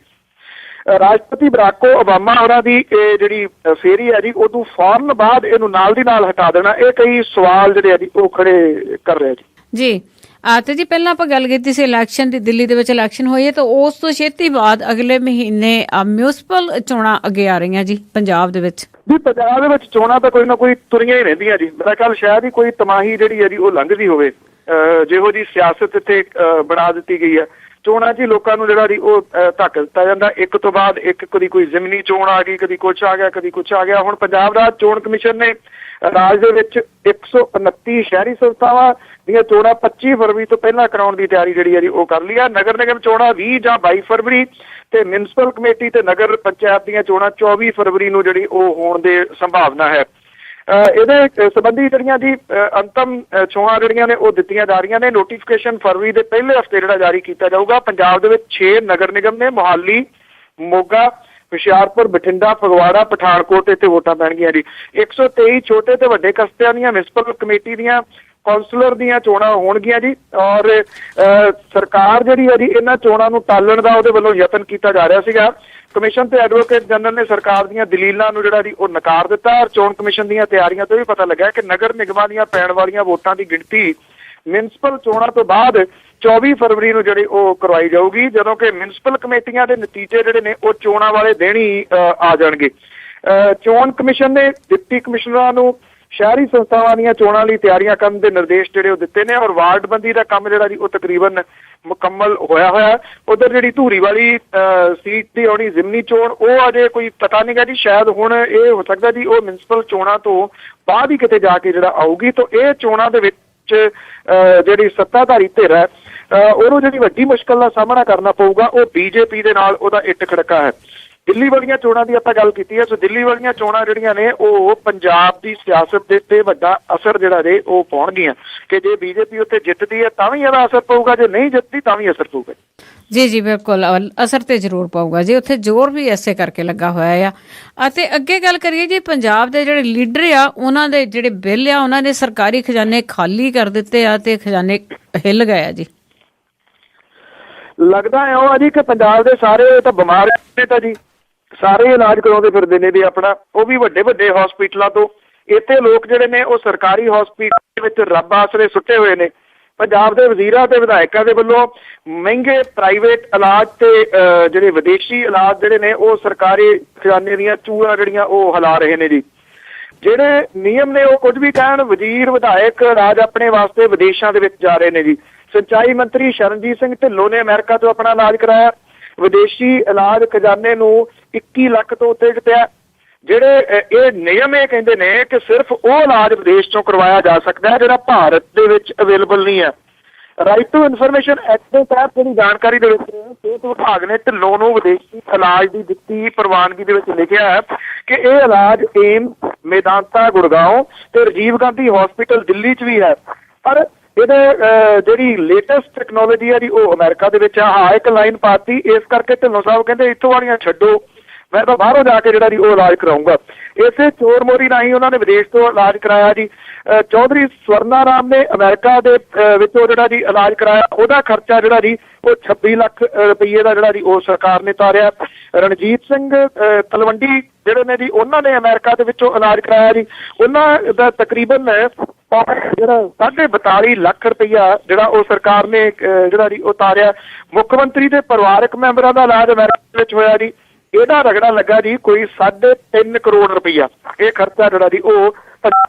[SPEAKER 2] ਰਾਸ਼ਟਰਪਤੀ ਬਰਾਕ ਓਬਾਮਾ ਹੋਰਾਂ ਦੀ ਇਹ ਜਿਹੜੀ ਫੇਰੀ ਹੈ ਜੀ ਉਦੋਂ ਫੌਰਨ ਬਾਅਦ ਇਹਨੂੰ ਨਾਲ ਦੀ ਨਾਲ ਹਟਾ ਦੇਣਾ, ਇਹ ਕਈ ਸਵਾਲ ਜਿਹੜੇ ਆ ਜੀ ਉਹ ਖੜੇ ਕਰ ਰਿਹਾ
[SPEAKER 1] ਜੀ। ਤੇ ਜੀ ਪਹਿਲਾਂ ਆਪਾਂ ਗੱਲ ਕੀਤੀ ਸੀ ਇਲੈਕਸ਼ਨ ਦੀ, ਦਿੱਲੀ ਦੇ ਵਿੱਚ ਇਲੈਕਸ਼ਨ ਹੋਈ ਹੈ ਤਾਂ ਉਸ ਤੋਂ ਛੇਤੀ ਬਾਅਦ ਅਗਲੇ ਮਹੀਨੇ ਮਿਊਨਿਸਪਲ ਚੋਣਾਂ ਅੱਗੇ ਆ ਰਹੀਆਂ ਜੀ ਪੰਜਾਬ ਦੇ ਵਿੱਚ।
[SPEAKER 2] ਜੀ ਪੰਜਾਬ ਦੇ ਵਿੱਚ ਚੋਣਾਂ ਤਾਂ ਕੋਈ ਨਾ ਕੋਈ ਤੁਰੀਆਂ ਹੀ ਰਹਿੰਦੀਆਂ ਜੀ। ਮੇਰਾ ਖਿਆਲ ਸ਼ਾਇਦ ਹੀ ਕੋਈ ਤਮਾਹੀ ਜਿਹੜੀ ਹੈ ਜੀ ਉਹ ਲੰਘਦੀ ਹੋਵੇ ਜਿਹੋ ਜੀ ਸਿਆਸਤ ਇੱਥੇ ਬਣਾ ਦਿੱਤੀ ਗਈ ਹੈ। ਚੋਣਾਂ 'ਚ ਲੋਕਾਂ ਨੂੰ ਜਿਹੜਾ ਜੀ ਉਹ ਧੱਕ ਦਿੱਤਾ ਜਾਂਦਾ, ਇੱਕ ਤੋਂ ਬਾਅਦ ਇੱਕ, ਕਦੀ ਕੋਈ ਜ਼ਿਮਨੀ ਚੋਣ ਆ ਗਈ, ਕਦੀ ਕੁਛ ਆ ਗਿਆ, ਕਦੀ ਕੁਛ ਆ ਗਿਆ। ਹੁਣ ਪੰਜਾਬ ਰਾਜ ਚੋਣ ਕਮਿਸ਼ਨ ਨੇ ਰਾਜ ਦੇ ਵਿੱਚ 129 ਸ਼ਹਿਰੀ ਸੰਸਥਾਵਾਂ ਦੀਆਂ ਚੋਣਾਂ 25 ਫਰਵਰੀ ਤੋਂ ਪਹਿਲਾਂ ਕਰਾਉਣ ਦੀ ਤਿਆਰੀ ਜਿਹੜੀ ਹੈ ਜੀ ਉਹ ਕਰ ਲਈ ਹੈ। ਨਗਰ ਨਿਗਮ ਚੋਣਾਂ 20 ਜਾਂ 22 ਫਰਵਰੀ ਤੇ ਮਿਊਨਿਸਪਲ ਕਮੇਟੀ ਤੇ ਨਗਰ ਪੰਚਾਇਤ ਦੀਆਂ ਚੋਣਾਂ 24 ਫਰਵਰੀ ਨੂੰ ਜਿਹੜੀ ਉਹ ਹੋਣ ਦੇ ਸੰਭਾਵਨਾ ਹੈ। ਇਹਦੇ ਸੰਬੰਧੀ ਜਿਹੜੀਆਂ ਜੀ ਅੰਤਮ ਚੋਣਾਂ ਜਿਹੜੀਆਂ ਨੇ ਉਹ ਦਿੱਤੀਆਂ ਜਾ ਰਹੀਆਂ ਨੇ। ਨੋਟੀਫਿਕੇਸ਼ਨ ਫਰਵਰੀ ਦੇ ਪਹਿਲੇ ਹਫ਼ਤੇ ਜਿਹੜਾ ਜਾਰੀ ਕੀਤਾ ਜਾਊਗਾ। ਪੰਜਾਬ ਦੇ ਵਿੱਚ 6 ਨਗਰ ਨਿਗਮ ਨੇ, ਮੁਹਾਲੀ, ਮੋਗਾ, ਹੁਸ਼ਿਆਰਪੁਰ, ਬਠਿੰਡਾ, ਫਗਵਾੜਾ, ਪਠਾਨਕੋਟ ਇੱਥੇ ਵੋਟਾਂ ਪੈਣਗੀਆਂ ਜੀ। 123 ਛੋਟੇ ਤੇ ਵੱਡੇ ਕਸਬਿਆਂ ਦੀਆਂ ਮਿਊਨਿਸਪਲ ਕਮੇਟੀ ਦੀਆਂ, ਕੌਂਸਲਰ ਦੀਆਂ ਚੋਣਾਂ ਹੋਣਗੀਆਂ ਜੀ। ਔਰ ਸਰਕਾਰ ਜਿਹੜੀ ਹੈ ਜੀ ਇਹਨਾਂ ਚੋਣਾਂ ਨੂੰ ਟਾਲਣ ਦਾ ਉਹਦੇ ਵੱਲੋਂ ਯਤਨ ਕੀਤਾ ਜਾ ਰਿਹਾ ਸੀਗਾ। ਕਮਿਸ਼ਨ ਤੇ ਐਡਵੋਕੇਟ ਜਨਰਲ ਨੇ ਸਰਕਾਰ ਦੀਆਂ ਦਲੀਲਾਂ ਨੂੰ ਜਿਹੜਾ ਜੀ ਉਹ ਨਕਾਰ ਦਿੱਤਾ। ਔਰ ਚੋਣ ਕਮਿਸ਼ਨ ਦੀਆਂ ਤਿਆਰੀਆਂ ਤੋਂ ਵੀ ਪਤਾ ਲੱਗਾ ਕਿ ਨਗਰ ਨਿਗਮਾਂ ਦੀਆਂ ਪੈਣ ਵਾਲੀਆਂ ਵੋਟਾਂ ਦੀ ਗਿਣਤੀ ਮਿਊਨਿਸਪਲ ਚੋਣਾਂ ਤੋਂ ਬਾਅਦ 24 ਫਰਵਰੀ ਨੂੰ ਜਿਹੜੀ ਉਹ ਕਰਵਾਈ ਜਾਊਗੀ, ਜਦੋਂ ਕਿ ਮਿਊਨਿਸਪਲ ਕਮੇਟੀਆਂ ਦੇ ਨਤੀਜੇ ਜਿਹੜੇ ਨੇ ਉਹ ਚੋਣਾਂ ਵਾਲੇ ਦਿਨ ਹੀ ਆ ਜਾਣਗੇ। ਚੋਣ ਕਮਿਸ਼ਨ ਨੇ ਡਿਪਟੀ ਕਮਿਸ਼ਨਰਾਂ ਨੂੰ ਸ਼ਹਿਰੀ ਸੰਸਥਾਵਾਂ ਦੀਆਂ ਚੋਣਾਂ ਲਈ ਤਿਆਰੀਆਂ ਕਰਨ ਦੇ ਨਿਰਦੇਸ਼ ਜਿਹੜੇ ਉਹ ਦਿੱਤੇ ਨੇ। ਔਰ ਵਾਰਡਬੰਦੀ ਦਾ ਕੰਮ ਜਿਹੜਾ ਜੀ ਉਹ ਤਕਰੀਬਨ ਮੁਕੰਮਲ ਹੋਇਆ। ਉਧਰ ਜਿਹੜੀ ਧੂਰੀ ਵਾਲੀ ਸੀਟ ਦੀ ਆਉਣੀ ਜ਼ਿਮਨੀ ਚੋਣ ਉਹ ਅਜੇ ਕੋਈ ਪਤਾ ਨਹੀਂ ਗਾ ਜੀ, ਸ਼ਾਇਦ ਹੁਣ ਇਹ ਹੋ ਸਕਦਾ ਜੀ ਉਹ ਮਿਊਨਿਸਪਲ ਚੋਣਾਂ ਤੋਂ ਬਾਅਦ ਹੀ ਕਿਤੇ ਜਾ ਕੇ ਜਿਹੜਾ ਆਊਗੀ। ਤਾਂ ਇਹ ਚੋਣਾਂ ਦੇ ਵਿੱਚ ਜਿਹੜੀ ਸੱਤਾਧਾਰੀ ਧਿਰ ਹੈ ਉਹਨੂੰ ਜਿਹੜੀ ਵੱਡੀ ਮੁਸ਼ਕਲ ਦਾ ਸਾਹਮਣਾ ਕਰਨਾ ਪਊਗਾ ਉਹ ਬੀਜੇਪੀ ਦੇ ਨਾਲ ਉਹਦਾ ਇੱਟ ਖੜਕਾ ਹੈ, ਦਿੱਲੀ ਵਾਲੀਆਂ ਚੋਣਾਂ ਦੀ ਆਪਾਂ ਗੱਲ ਕੀਤੀ ਹੈ। ਸੋ ਦਿੱਲੀ ਵਾਲੀਆਂ ਚੋਣਾਂ ਜਿਹੜੀਆਂ ਨੇ ਉਹ ਪੰਜਾਬ ਦੀ ਸਿਆਸਤ ਦੇ ਉੱਤੇ ਵੱਡਾ ਅਸਰ ਜਿਹੜਾ ਨੇ ਉਹ ਪਾਉਣਗੀਆਂ ਕਿ ਜੇ ਬੀਜੇਪੀ ਉੱਤੇ ਜਿੱਤਦੀ ਹੈ ਤਾਂ ਵੀ ਇਹਦਾ ਅਸਰ ਪਊਗਾ, ਜੇ ਨਹੀਂ ਜਿੱਤਦੀ ਤਾਂ ਵੀ ਅਸਰ ਪਊਗਾ।
[SPEAKER 1] ਜੀ ਬਿਲਕੁਲ ਅਸਰ ਤੇ ਜ਼ਰੂਰ ਪਊਗਾ ਜੀ। ਉੱਥੇ ਜ਼ੋਰ ਵੀ ਐਸੇ ਕਰਕੇ ਲੱਗਾ ਹੋਇਆ ਆ। ਅਤੇ ਅੱਗੇ ਗੱਲ ਕਰੀਏ ਜੀ, ਪੰਜਾਬ ਦੇ ਜਿਹੜੇ ਲੀਡਰ ਆ ਉਹਨਾਂ ਦੇ ਜਿਹੜੇ ਬਿੱਲ ਆ ਉਹਨਾਂ ਨੇ ਸਰਕਾਰੀ ਖਜ਼ਾਨੇ ਖਾਲੀ ਕਰ ਦਿੱਤੇ ਆ ਤੇ ਖਜ਼ਾਨੇ ਹਿੱਲ ਗਏ ਆ ਜੀ।
[SPEAKER 2] ਲੱਗਦਾ ਹੈ ਉਹ ਜੀ ਕਿ ਪੰਜਾਬ ਦੇ ਸਾਰੇ ਤਾਂ ਬਿਮਾਰ ਨੇ, ਤਾਂ ਜੀ ਸਾਰੇ ਇਲਾਜ ਕਰਾਉਂਦੇ ਫਿਰਦੇ ਨੇ ਵੀ ਆਪਣਾ, ਉਹ ਵੀ ਵੱਡੇ ਵੱਡੇ ਹਸਪੀਟਲਾਂ ਤੋਂ। ਇੱਥੇ ਲੋਕ ਜਿਹੜੇ ਨੇ ਉਹ ਸਰਕਾਰੀ ਹਸਪੀਟਲ ਵਿੱਚ ਰੱਬ ਆਸਰੇ ਸੁੱਟੇ ਹੋਏ ਨੇ। ਪੰਜਾਬ ਦੇ ਵਜ਼ੀਰਾਂ ਤੇ ਵਿਧਾਇਕਾਂ ਦੇ ਵੱਲੋਂ ਮਹਿੰਗੇ ਪ੍ਰਾਈਵੇਟ ਇਲਾਜ ਤੇ ਜਿਹੜੇ ਵਿਦੇਸ਼ੀ ਇਲਾਜ ਜਿਹੜੇ ਨੇ ਉਹ ਸਰਕਾਰੀ ਖਜ਼ਾਨੇ ਦੀਆਂ ਚੂਹਾਂ ਜਿਹੜੀਆਂ ਉਹ ਹਿਲਾ ਰਹੇ ਨੇ ਜੀ। ਜਿਹੜੇ ਨਿਯਮ ਨੇ ਉਹ ਕੁਝ ਵੀ ਕਹਿਣ, ਵਜ਼ੀਰ ਵਿਧਾਇਕ ਰਾਜ ਆਪਣੇ ਵਾਸਤੇ ਵਿਦੇਸ਼ਾਂ ਦੇ ਵਿੱਚ ਜਾ ਰਹੇ ਨੇ ਜੀ। ਸਿੰਚਾਈ ਮੰਤਰੀ ਸ਼ਰਨਜੀਤ ਸਿੰਘ ਢਿੱਲੋਂ ਨੇ ਅਮਰੀਕਾ ਤੋਂ ਆਪਣਾ ਇਲਾਜ ਕਰਾਇਆ। ਵਿਦੇਸ਼ੀ ਇਲਾਜ ਖਜ਼ਾਨੇ ਨੂੰ 21 ਲੱਖ ਤੋਂ ਉੱਤੇ ਜਿੱਤਿਆ। ਜਿਹੜੇ ਇਹ ਨਿਯਮ ਇਹ ਕਹਿੰਦੇ ਨੇ ਕਿ ਸਿਰਫ ਉਹ ਇਲਾਜ ਵਿਦੇਸ਼ ਤੋਂ ਕਰਵਾਇਆ ਜਾ ਸਕਦਾ ਹੈ ਜਿਹੜਾ ਭਾਰਤ ਦੇ ਵਿੱਚ ਅਵੇਲੇਬਲ ਨਹੀਂ ਹੈ। ਰਾਈਟ ਟੂ ਇਨਫੋਰਮੇਸ਼ਨ ਐਕਟ ਦੇ ਤਹਿਤ ਜਿਹੜੀ ਜਾਣਕਾਰੀ ਦੇ ਵਿੱਚ ਸਿਹਤ ਵਿਭਾਗ ਨੇ ਢਿੱਲੋਂ ਨੂੰ ਵਿਦੇਸ਼ੀ ਇਲਾਜ ਦੀ ਦਿੱਤੀ ਪ੍ਰਵਾਨਗੀ ਦੇ ਵਿੱਚ ਲਿਖਿਆ ਹੈ ਕਿ ਇਹ ਇਲਾਜ ਏਮਸ, ਮੇਦਾਂਤਾ ਗੁੜਗਾਉਂ ਤੇ ਰਾਜੀਵ ਗਾਂਧੀ ਹਸਪੀਟਲ ਦਿੱਲੀ 'ਚ ਵੀ ਹੈ। ਪਰ ਇਹਦੇ ਜਿਹੜੀ ਲੇਟੈਸਟ ਟੈਕਨੋਲੋਜੀ ਹੈ ਜੀ ਉਹ ਅਮਰੀਕਾ ਦੇ ਵਿੱਚ ਆ। ਇੱਕ ਲਾਈਨ ਪਾਤੀ, ਇਸ ਕਰਕੇ ਢਿੱਲੋਂ ਸਾਹਿਬ ਕਹਿੰਦੇ ਇੱਥੋਂ ਵਾਲੀਆਂ ਛੱਡੋ, ਮੈਂ ਤਾਂ ਬਾਹਰੋਂ ਜਾ ਕੇ ਜਿਹੜਾ ਜੀ ਉਹ ਇਲਾਜ ਕਰਾਊਂਗਾ। ਇਸੇ ਚੋਰ ਮੋਰੀ ਰਾਹੀਂ ਉਹਨਾਂ ਨੇ ਵਿਦੇਸ਼ ਤੋਂ ਇਲਾਜ ਕਰਾਇਆ ਜੀ। ਚੌਧਰੀ ਸਵਰਨਾ ਰਾਮ ਨੇ ਅਮਰੀਕਾ ਦੇ ਵਿੱਚੋਂ ਜਿਹੜਾ ਜੀ ਇਲਾਜ ਕਰਾਇਆ, ਉਹਦਾ ਖਰਚਾ ਜਿਹੜਾ ਜੀ ਉਹ 26 ਲੱਖ ਰੁਪਈਏ ਦਾ ਜਿਹੜਾ ਜੀ ਉਹ ਸਰਕਾਰ ਨੇ ਤਾਰਿਆ। ਰਣਜੀਤ ਸਿੰਘ ਤਲਵੰਡੀ ਜਿਹੜੇ ਨੇ ਜੀ ਉਹਨਾਂ ਨੇ ਅਮਰੀਕਾ ਦੇ ਵਿੱਚੋਂ ਇਲਾਜ ਕਰਾਇਆ ਜੀ। ਉਹਨਾਂ ਦਾ ਤਕਰੀਬਨ ਜਿਹੜਾ 42.5 ਲੱਖ ਰੁਪਈਆ ਜਿਹੜਾ ਉਹ ਸਰਕਾਰ ਨੇ ਜਿਹੜਾ ਜੀ ਉਹ ਤਾਰਿਆ। ਮੁੱਖ ਮੰਤਰੀ ਦੇ ਪਰਿਵਾਰਕ ਮੈਂਬਰਾਂ ਦਾ ਇਲਾਜ ਅਮਰੀਕਾ ਵਿੱਚ ਹੋਇਆ ਜੀ। ਇਹਦਾ ਰਗੜਾ ਲੱਗਾ ਜੀ ਕੋਈ 3.5 ਕਰੋੜ ਰੁਪਈਆ। ਇਹ ਖਰਚਾ ਜਿਹੜਾ ਜੀ ਉਹ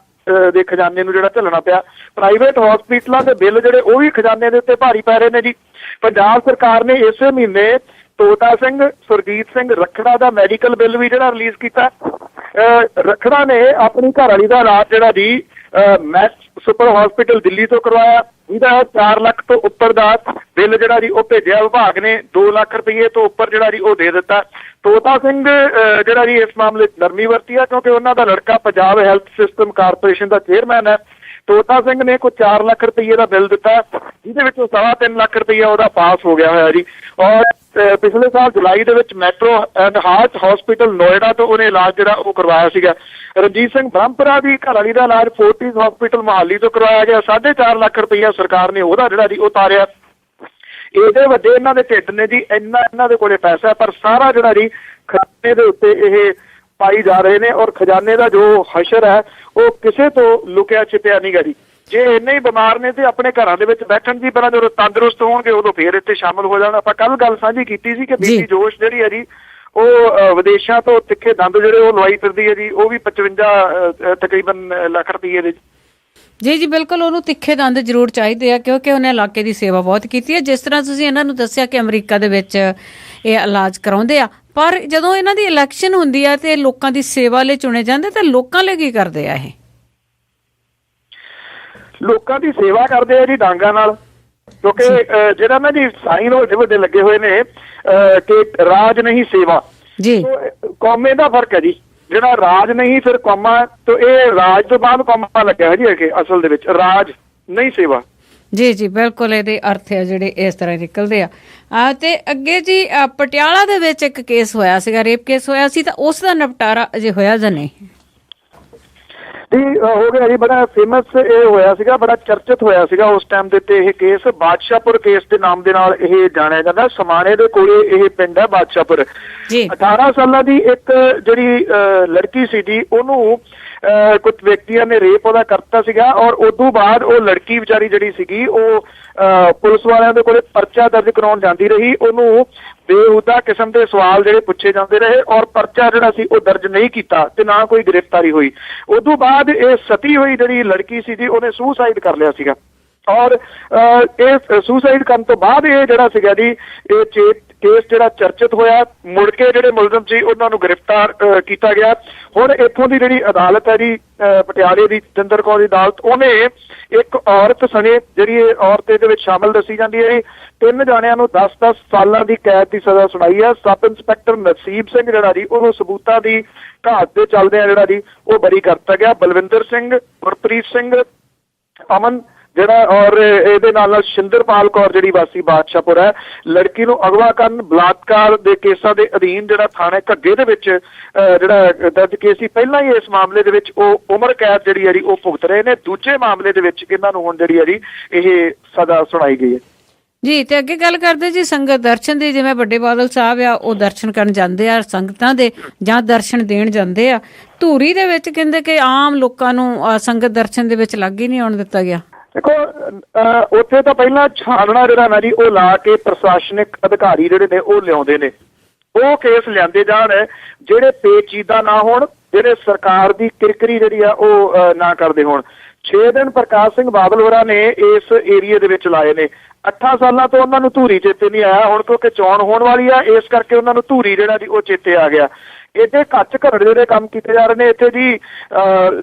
[SPEAKER 2] ਦੇ ਖਜ਼ਾਨੇ ਨੂੰ ਜਿਹੜਾ ਝੱਲਣਾ ਪਿਆ। ਪ੍ਰਾਈਵੇਟ ਹਸਪੀਟਲਾਂ ਦੇ ਬਿੱਲ ਜਿਹੜੇ ਉਹ ਵੀ ਖਜ਼ਾਨੇ ਦੇ ਉੱਤੇ ਭਾਰੀ ਪੈ ਰਹੇ ਨੇ ਜੀ। ਪੰਜਾਬ ਸਰਕਾਰ ਨੇ ਇਸੇ ਮਹੀਨੇ ਤੋਤਾ ਸਿੰਘ, ਸੁਰਜੀਤ ਸਿੰਘ ਰੱਖੜਾ ਦਾ ਮੈਡੀਕਲ ਬਿੱਲ ਵੀ ਜਿਹੜਾ ਰਿਲੀਜ਼ ਕੀਤਾ। ਰੱਖੜਾ ਨੇ ਆਪਣੀ ਘਰਵਾਲੀ ਦਾ ਇਲਾਜ ਜਿਹੜਾ ਜੀ ਮੈਕਸ ਸੁਪਰ ਹਸਪੀਟਲ ਦਿੱਲੀ ਤੋਂ ਕਰਵਾਇਆ। ਇਹਦਾ 4 ਲੱਖ ਤੋਂ ਉੱਪਰ ਦਾ ਬਿੱਲ ਜਿਹੜਾ ਜੀ ਉਹ ਭੇਜਿਆ। ਵਿਭਾਗ ਨੇ 2 ਲੱਖ ਰੁਪਏ ਤੋਂ ਉੱਪਰ ਜਿਹੜਾ ਜੀ ਉਹ ਦੇ ਦਿੱਤਾ। ਤੋਤਾ ਸਿੰਘ ਜਿਹੜਾ ਜੀ ਇਸ ਮਾਮਲੇ 'ਚ ਨਰਮੀ ਵਰਤੀ ਆ ਕਿਉਂਕਿ ਉਹਨਾਂ ਦਾ ਲੜਕਾ ਪੰਜਾਬ ਹੈਲਥ ਸਿਸਟਮ ਕਾਰਪੋਰੇਸ਼ਨ ਦਾ ਚੇਅਰਮੈਨ ਹੈ। ਤੋਤਾ ਸਿੰਘ ਨੇ ਕੋਈ 4 ਲੱਖ ਰੁਪਏ ਦਾ ਬਿੱਲ ਦਿੱਤਾ, ਜਿਹਦੇ ਵਿੱਚੋਂ 3.25 ਲੱਖ ਰੁਪਈਆ ਉਹਦਾ ਪਾਸ ਹੋ ਗਿਆ ਹੋਇਆ ਜੀ। ਔਰ ਪਿਛਲੇ ਸਾਲ ਜੁਲਾਈ ਦੇ ਵਿੱਚ metro and heart hospital Noida ਤੋਂ ਉਹਨੇ ਇਲਾਜ ਜਿਹੜਾ ਉਹ ਕਰਵਾਇਆ ਸੀਗਾ। ਰਣਜੀਤ ਸਿੰਘ ਬ੍ਰਹਮਪੁਰਾ ਦੀ ਘਰਵਾਲੀ ਦਾ ਇਲਾਜ ਫੋਰਟਿਸ ਹਸਪੀਟਲ ਮੁਹਾਲੀ ਤੋਂ ਕਰਵਾਇਆ ਗਿਆ। 4.5 ਲੱਖ ਰੁਪਈਆ ਸਰਕਾਰ ਨੇ ਉਹਦਾ ਜਿਹੜਾ ਜੀ ਉਹ ਤਾਰਿਆ। ਇਹਦੇ ਵੱਡੇ ਇਹਨਾਂ ਦੇ ਢਿੱਡ ਨੇ ਜੀ, ਇਹਨਾਂ ਦੇ ਕੋਲੇ ਪੈਸਾ, ਪਰ ਸਾਰਾ ਜਿਹੜਾ ਜੀ ਖਜ਼ਾਨੇ ਦੇ ਉੱਤੇ ਇਹ ਪਾਈ ਜਾ ਰਹੇ ਨੇ। ਔਰ ਖਜ਼ਾਨੇ ਦਾ ਜੋ ਹਸ਼ਰ ਹੈ ਉਹ ਕਿਸੇ ਤੋਂ ਲੁਕਿਆ ਛਿਪਿਆ ਨਹੀਂ ਗਾ ਜੀ। ਜੇ ਇੰਨੇ ਹੀ ਬਿਮਾਰ ਨੇ ਤੇ ਆਪਣੇ ਘਰਾਂ ਦੇ ਵਿੱਚ ਬੈਠਣ ਜੀ, ਪਰ ਜਦੋਂ ਤੰਦਰੁਸਤ ਹੋਣਗੇ ਉਦੋਂ ਫੇਰ ਇੱਥੇ ਸ਼ਾਮਲ ਹੋ ਜਾਣ। ਆਪਾਂ ਕੱਲ ਗੱਲ ਸਾਂਝੀ ਕੀਤੀ ਸੀ ਕਿ ਬੀਬੀ ਜੋਸ਼ ਜਿਹੜੀ ਹੈ ਜੀ ਉਹ ਵਿਦੇਸ਼ਾਂ ਤੋਂ ਤਿੱਖੇ ਦੰਦ ਜਿਹੜੇ ਉਹ ਲਵਾਈ ਫਿਰਦੀ ਹੈ ਜੀ, ਉਹ ਵੀ 55 ਤਕਰੀਬਨ ਲੱਖ ਰੁਪਈਏ ਦੇ।
[SPEAKER 1] ਜੀ ਬਿਲਕੁਲ, ਉਹਨੂੰ ਤਿੱਖੇ ਦੰਦ ਜ਼ਰੂਰ ਚਾਹੀਦੇ ਆ ਕਿਉਂਕਿ ਉਹਨੇ ਇਲਾਕੇ ਦੀ ਸੇਵਾ ਬਹੁਤ ਕੀਤੀ ਹੈ। ਜਿਸ ਤਰ੍ਹਾਂ ਤੁਸੀਂ ਇਹਨਾਂ ਨੂੰ ਦੱਸਿਆ ਕਿ ਅਮਰੀਕਾ ਦੇ ਵਿੱਚ ਇਹ ਇਲਾਜ ਕਰਾਉਂਦੇ ਆ, ਪਰ ਜਦੋਂ ਇਹਨਾਂ ਦੀ ਇਲੈਕਸ਼ਨ ਹੁੰਦੀ ਆ ਤੇ ਲੋਕਾਂ ਦੀ ਸੇਵਾ ਲਈ ਚੁਣੇ ਜਾਂਦੇ ਤਾਂ ਲੋਕਾਂ ਲਈ ਕੀ ਕਰਦੇ ਆ? ਇਹ ਲੋਕਾਂ
[SPEAKER 2] ਦੀ ਸੇਵਾ ਕਰਦੇ ਆ ਜੀ ਡਾਂਗਾਂ ਨਾਲ, ਕਿਉਂਕਿ ਜਿਹੜਾ ਨਾ ਜੀ ਸਾਈਨ ਵੱਡੇ ਵੱਡੇ ਲੱਗੇ ਹੋਏ ਨੇ ਕਿ ਰਾਜ ਨਹੀਂ ਸੇਵਾ ਜੀ। ਕੌਮੇ ਦਾ ਫਰਕ ਹੈ ਜੀ, ਜਿਹੜਾ ਰਾਜ ਨਹੀਂ ਫਿਰ ਕੌਮਾ, ਤੋਂ ਇਹ ਰਾਜ ਤੋਂ ਬਾਅਦ ਕੌਮਾ ਲੱਗਿਆ ਜੀ ਕਿ ਅਸਲ ਦੇ ਵਿੱਚ ਰਾਜ ਨਹੀਂ ਸੇਵਾ। ਜੀ ਬਿਲਕੁਲ, ਇਹਦੇ ਅਰਥ ਆ ਜਿਹੜੇ ਇਸ ਤਰ੍ਹਾਂ ਨਿਕਲਦੇ ਆ। ਤੇ ਅੱਗੇ ਜੀ ਪਟਿਆਲਾ ਦੇ ਵਿੱਚ ਇੱਕ ਕੇਸ ਹੋਇਆ ਸੀਗਾ, ਰੇਪ ਕੇਸ ਹੋਇਆ ਸੀ, ਤਾਂ ਉਸ ਦਾ ਨਿਪਟਾਰਾ ਅਜੇ ਹੋਇਆ ਜਾਂ ਨਹੀਂ? ਜੀ ਹੋ ਗਿਆ ਜੀ, ਬੜਾ ਫੇਮਸ ਇਹ ਹੋਇਆ ਸੀਗਾ, ਬੜਾ ਚਰਚਿਤ ਹੋਇਆ ਸੀਗਾ ਉਸ ਟਾਈਮ ਦੇ ਉੱਤੇ। ਇਹ ਕੇਸ ਬਾਦਸ਼ਾਹਪੁਰ ਕੇਸ ਦੇ ਨਾਮ ਦੇ ਨਾਲ ਇਹ ਜਾਣਿਆ ਜਾਂਦਾ। ਸਮਾਣੇ ਦੇ ਕੋਲੇ ਇਹ ਪਿੰਡ ਹੈ ਬਾਦਸ਼ਾਹਪੁਰ। 18 ਸਾਲਾਂ ਦੀ ਇੱਕ ਜਿਹੜੀ ਲੜਕੀ ਸੀ ਜੀ, ਉਹਨੂੰ ਕੁਝ ਵਿਅਕਤੀਆਂ ਨੇ ਰੇਪ ਉਹਦਾ ਕਰਤਾ ਸੀਗਾ। ਔਰ ਉਦੋਂ ਬਾਅਦ ਉਹ ਲੜਕੀ ਵਿਚਾਰੀ ਜਿਹੜੀ ਸੀਗੀ ਉਹ ਪੁਲਿਸ ਵਾਲਿਆਂ ਦੇ ਕੋਲੇ ਪਰਚਾ ਦਰਜ ਕਰਾਉਣ ਜਾਂਦੀ ਰਹੀ। ਉਹਨੂੰ ਬੇਹੁਦਾ ਕਿਸਮ ਦੇ ਸਵਾਲ ਜਿਹੜੇ ਪੁੱਛੇ ਜਾਂਦੇ ਰਹੇ ਔਰ ਪਰਚਾ ਜਿਹੜਾ ਸੀ ਉਹ ਦਰਜ ਨਹੀਂ ਕੀਤਾ ਤੇ ਨਾ ਕੋਈ ਗ੍ਰਿਫਤਾਰੀ ਹੋਈ। ਉਦੋਂ ਬਾਅਦ ਇਹ ਸਤੀ ਹੋਈ ਜਿਹੜੀ ਲੜਕੀ ਸੀ ਜੀ, ਉਹਨੇ ਸੁਸਾਈਡ ਕਰ ਲਿਆ ਸੀਗਾ। ਔਰ ਇਹ ਸੁਸਾਈਡ ਕਰਨ ਤੋਂ ਬਾਅਦ ਇਹ ਜਿਹੜਾ ਸੀਗਾ ਜੀ ਇਹ ਕੇਸ ਜਿਹੜਾ ਚਰਚਿਤ ਹੋਇਆ, ਮੁੜ ਕੇ ਜਿਹੜੇ ਮੁਲਜ਼ਮ ਸੀ ਉਹਨਾਂ ਨੂੰ ਗ੍ਰਿਫਤਾਰ ਕੀਤਾ ਗਿਆ। ਹੁਣ ਇੱਥੋਂ ਦੀ ਜਿਹੜੀ ਅਦਾਲਤ ਹੈ ਜੀ ਪਟਿਆਲੇ ਦੀ ਜਤਿੰਦਰ ਕੌਰ ਦੀ ਅਦਾਲਤ, ਉਹਨੇ ਇੱਕ ਔਰਤ ਸਣੇ ਜਿਹੜੀ ਇਹ ਔਰਤ ਇਹਦੇ ਵਿੱਚ ਸ਼ਾਮਲ ਦੱਸੀ ਜਾਂਦੀ ਹੈ, 3 ਜਾਣਿਆਂ ਨੂੰ 10-10 ਸਾਲਾਂ ਦੀ ਕੈਦ ਦੀ ਸਜ਼ਾ ਸੁਣਾਈ ਹੈ। ਸਬ ਇੰਸਪੈਕਟਰ ਨਸੀਬ ਸਿੰਘ ਜਿਹੜਾ ਜੀ ਉਹਨੂੰ ਸਬੂਤਾਂ ਦੀ ਘਾਟ ਦੇ ਚੱਲਦਿਆਂ ਜਿਹੜਾ ਜੀ ਉਹ ਬਰੀ ਕਰਤਾ ਗਿਆ। ਬਲਵਿੰਦਰ ਸਿੰਘ, ਗੁਰਪ੍ਰੀਤ ਸਿੰਘ, ਅਮਨ ਜਿਹੜਾ ਔਰ ਇਹਦੇ ਨਾਲ ਸ਼ਿੰਦਰਪਾਲ ਕੌਰ ਜਿਹੜੀ ਵਾਸੀ ਬਾਦਸ਼ਾਹਪੁਰ ਹੈ, ਲੜਕੀ ਨੂੰ ਅਗਵਾ ਕਰਨ ਬਲਾਤਕਾਰ ਦੇ ਕੇਸਾਂ ਦੇ ਅਧੀਨ ਜਿਹੜਾ ਥਾਣੇ ਘੱਗੇ ਦੇ ਵਿੱਚ ਜਿਹੜਾ ਦਰਜ ਕੇਸ ਸੀ, ਪਹਿਲਾਂ ਹੀ ਇਸ ਮਾਮਲੇ ਦੇ ਵਿੱਚ ਉਹ ਉਮਰ ਕੈਦ ਜਿਹੜੀ ਹੈ ਉਹ ਭੁਗਤ ਰਹੇ ਨੇ। ਦੂਜੇ ਮਾਮਲੇ ਦੇ ਵਿੱਚ ਇਹਨਾਂ ਨੂੰ ਹੁਣ ਜਿਹੜੀ ਹੈ ਇਹ ਸਜ਼ਾ ਸੁਣਾਈ ਗਈ ਹੈ
[SPEAKER 1] ਜੀ। ਤੇ ਅੱਗੇ ਗੱਲ ਕਰਦੇ ਜੀ ਸੰਗਤ ਦਰਸ਼ਨ ਦੀ, ਜਿਵੇਂ ਵੱਡੇ ਬਾਦਲ ਸਾਹਿਬ ਆ ਉਹ ਦਰਸ਼ਨ ਕਰਨ ਜਾਂਦੇ ਆ ਸੰਗਤਾਂ ਦੇ ਜਾਂ ਦਰਸ਼ਨ ਦੇਣ ਜਾਂਦੇ ਆ। ਧੂਰੀ ਦੇ ਵਿੱਚ ਕਹਿੰਦੇ ਕਿ ਆਮ ਲੋਕਾਂ ਨੂੰ ਸੰਗਤ ਦਰਸ਼ਨ ਦੇ ਵਿੱਚ ਲੱਗ ਹੀ ਨਹੀਂ ਆਉਣ ਦਿੱਤਾ ਗਿਆ।
[SPEAKER 2] ਦੇਖੋ ਉੱਥੇ ਤਾਂ ਪਹਿਲਾਂ ਛਾਨਣਾ ਜਿਹੜਾ ਨਾ ਜੀ ਉਹ ਲਾ ਕੇ ਪ੍ਰਸ਼ਾਸਨਿਕ ਅਧਿਕਾਰੀ ਜਿਹੜੇ ਨੇ ਉਹ ਲਿਆਉਂਦੇ ਨੇ, ਉਹ ਕੇਸ ਲਿਆਂਦੇ ਜਾਣ ਜਿਹੜੇ ਪੇਚੀਦਾ ਨਾ ਹੋਣ, ਜਿਹੜੇ ਸਰਕਾਰ ਦੀ ਕਿਰਕਰੀ ਜਿਹੜੀ ਆ ਉਹ ਨਾ ਕਰਦੇ ਹੋਣ। 6 ਦਿਨ ਪ੍ਰਕਾਸ਼ ਸਿੰਘ ਬਾਦਲ ਹੋਰਾਂ ਨੇ ਇਸ ਏਰੀਏ ਦੇ ਵਿੱਚ ਲਾਏ ਨੇ। 8 ਸਾਲਾਂ ਤੋਂ ਉਹਨਾਂ ਨੂੰ ਧੂਰੀ ਚੇਤੇ ਨਹੀਂ ਆਇਆ, ਹੁਣ ਕਿਉਂਕਿ ਚੋਣ ਹੋਣ ਵਾਲੀ ਆ ਇਸ ਕਰਕੇ ਉਹਨਾਂ ਨੂੰ ਧੂਰੀ ਜਿਹੜਾ ਜੀ ਉਹ ਚੇਤੇ ਆ ਗਿਆ। ਇੱਥੇ ਕੱਚ ਘਰੜੇ ਜਿਹੜੇ ਕੰਮ ਕੀਤੇ ਜਾ ਰਹੇ ਨੇ ਇੱਥੇ ਜੀ,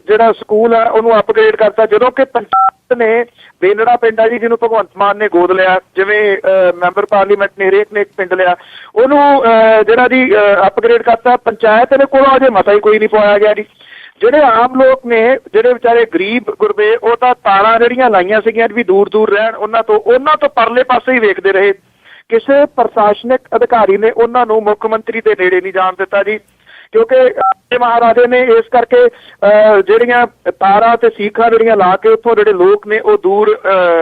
[SPEAKER 2] ਜਿਹੜਾ ਸਕੂਲ ਆ ਉਹਨੂੰ ਅਪਗ੍ਰੇਡ ਕਰਤਾ, ਜਦੋਂ ਕਿ ਪੰਚਾਇਤ ਨੇ ਬੇਨੜਾ ਪਿੰਡ ਆ ਜੀ ਜਿਹਨੂੰ ਭਗਵੰਤ ਮਾਨ ਨੇ ਗੋਦ ਲਿਆ, ਜਿਵੇਂ ਮੈਂਬਰ ਪਾਰਲੀਮੈਂਟ ਨੇ ਹਰੇਕ ਨੇ ਇੱਕ ਪਿੰਡ ਲਿਆ, ਉਹਨੂੰ ਜਿਹੜਾ ਜੀ ਅਪਗ੍ਰੇਡ ਕਰਤਾ। ਪੰਚਾਇਤ ਦੇ ਕੋਲੋਂ ਅਜੇ ਮਤਾ ਹੀ ਕੋਈ ਨਹੀਂ ਪਵਾਇਆ ਗਿਆ ਜੀ। ਜਿਹੜੇ ਆਮ ਲੋਕ ਨੇ, ਜਿਹੜੇ ਵਿਚਾਰੇ ਗਰੀਬ ਗੁਰਬੇ, ਉਹ ਤਾਂ ਤਾਰਾਂ ਜਿਹੜੀਆਂ ਲਾਈਆਂ ਸੀਗੀਆਂ ਵੀ ਦੂਰ ਦੂਰ ਰਹਿਣ ਉਹਨਾਂ ਤੋਂ ਪਰਲੇ ਪਾਸੇ ਹੀ ਵੇਖਦੇ ਰਹੇ। ਕਿਸੇ ਪ੍ਰਸ਼ਾਸਨਿਕ ਅਧਿਕਾਰੀ ਨੇ ਉਹਨਾਂ ਨੂੰ ਮੁੱਖ ਮੰਤਰੀ ਦੇ ਨੇੜੇ ਨਹੀਂ ਜਾਣ ਦਿੱਤਾ ਜੀ, ਕਿਉਂਕਿ ਮਹਾਰਾਜੇ ਨੇ ਇਸ ਕਰਕੇ ਜਿਹੜੀਆਂ ਤਾਰਾਂ ਤੇ ਸੀਖਾਂ ਜਿਹੜੀਆਂ ਲਾ ਕੇ ਉੱਥੋਂ ਜਿਹੜੇ ਲੋਕ ਨੇ ਉਹ ਦੂਰ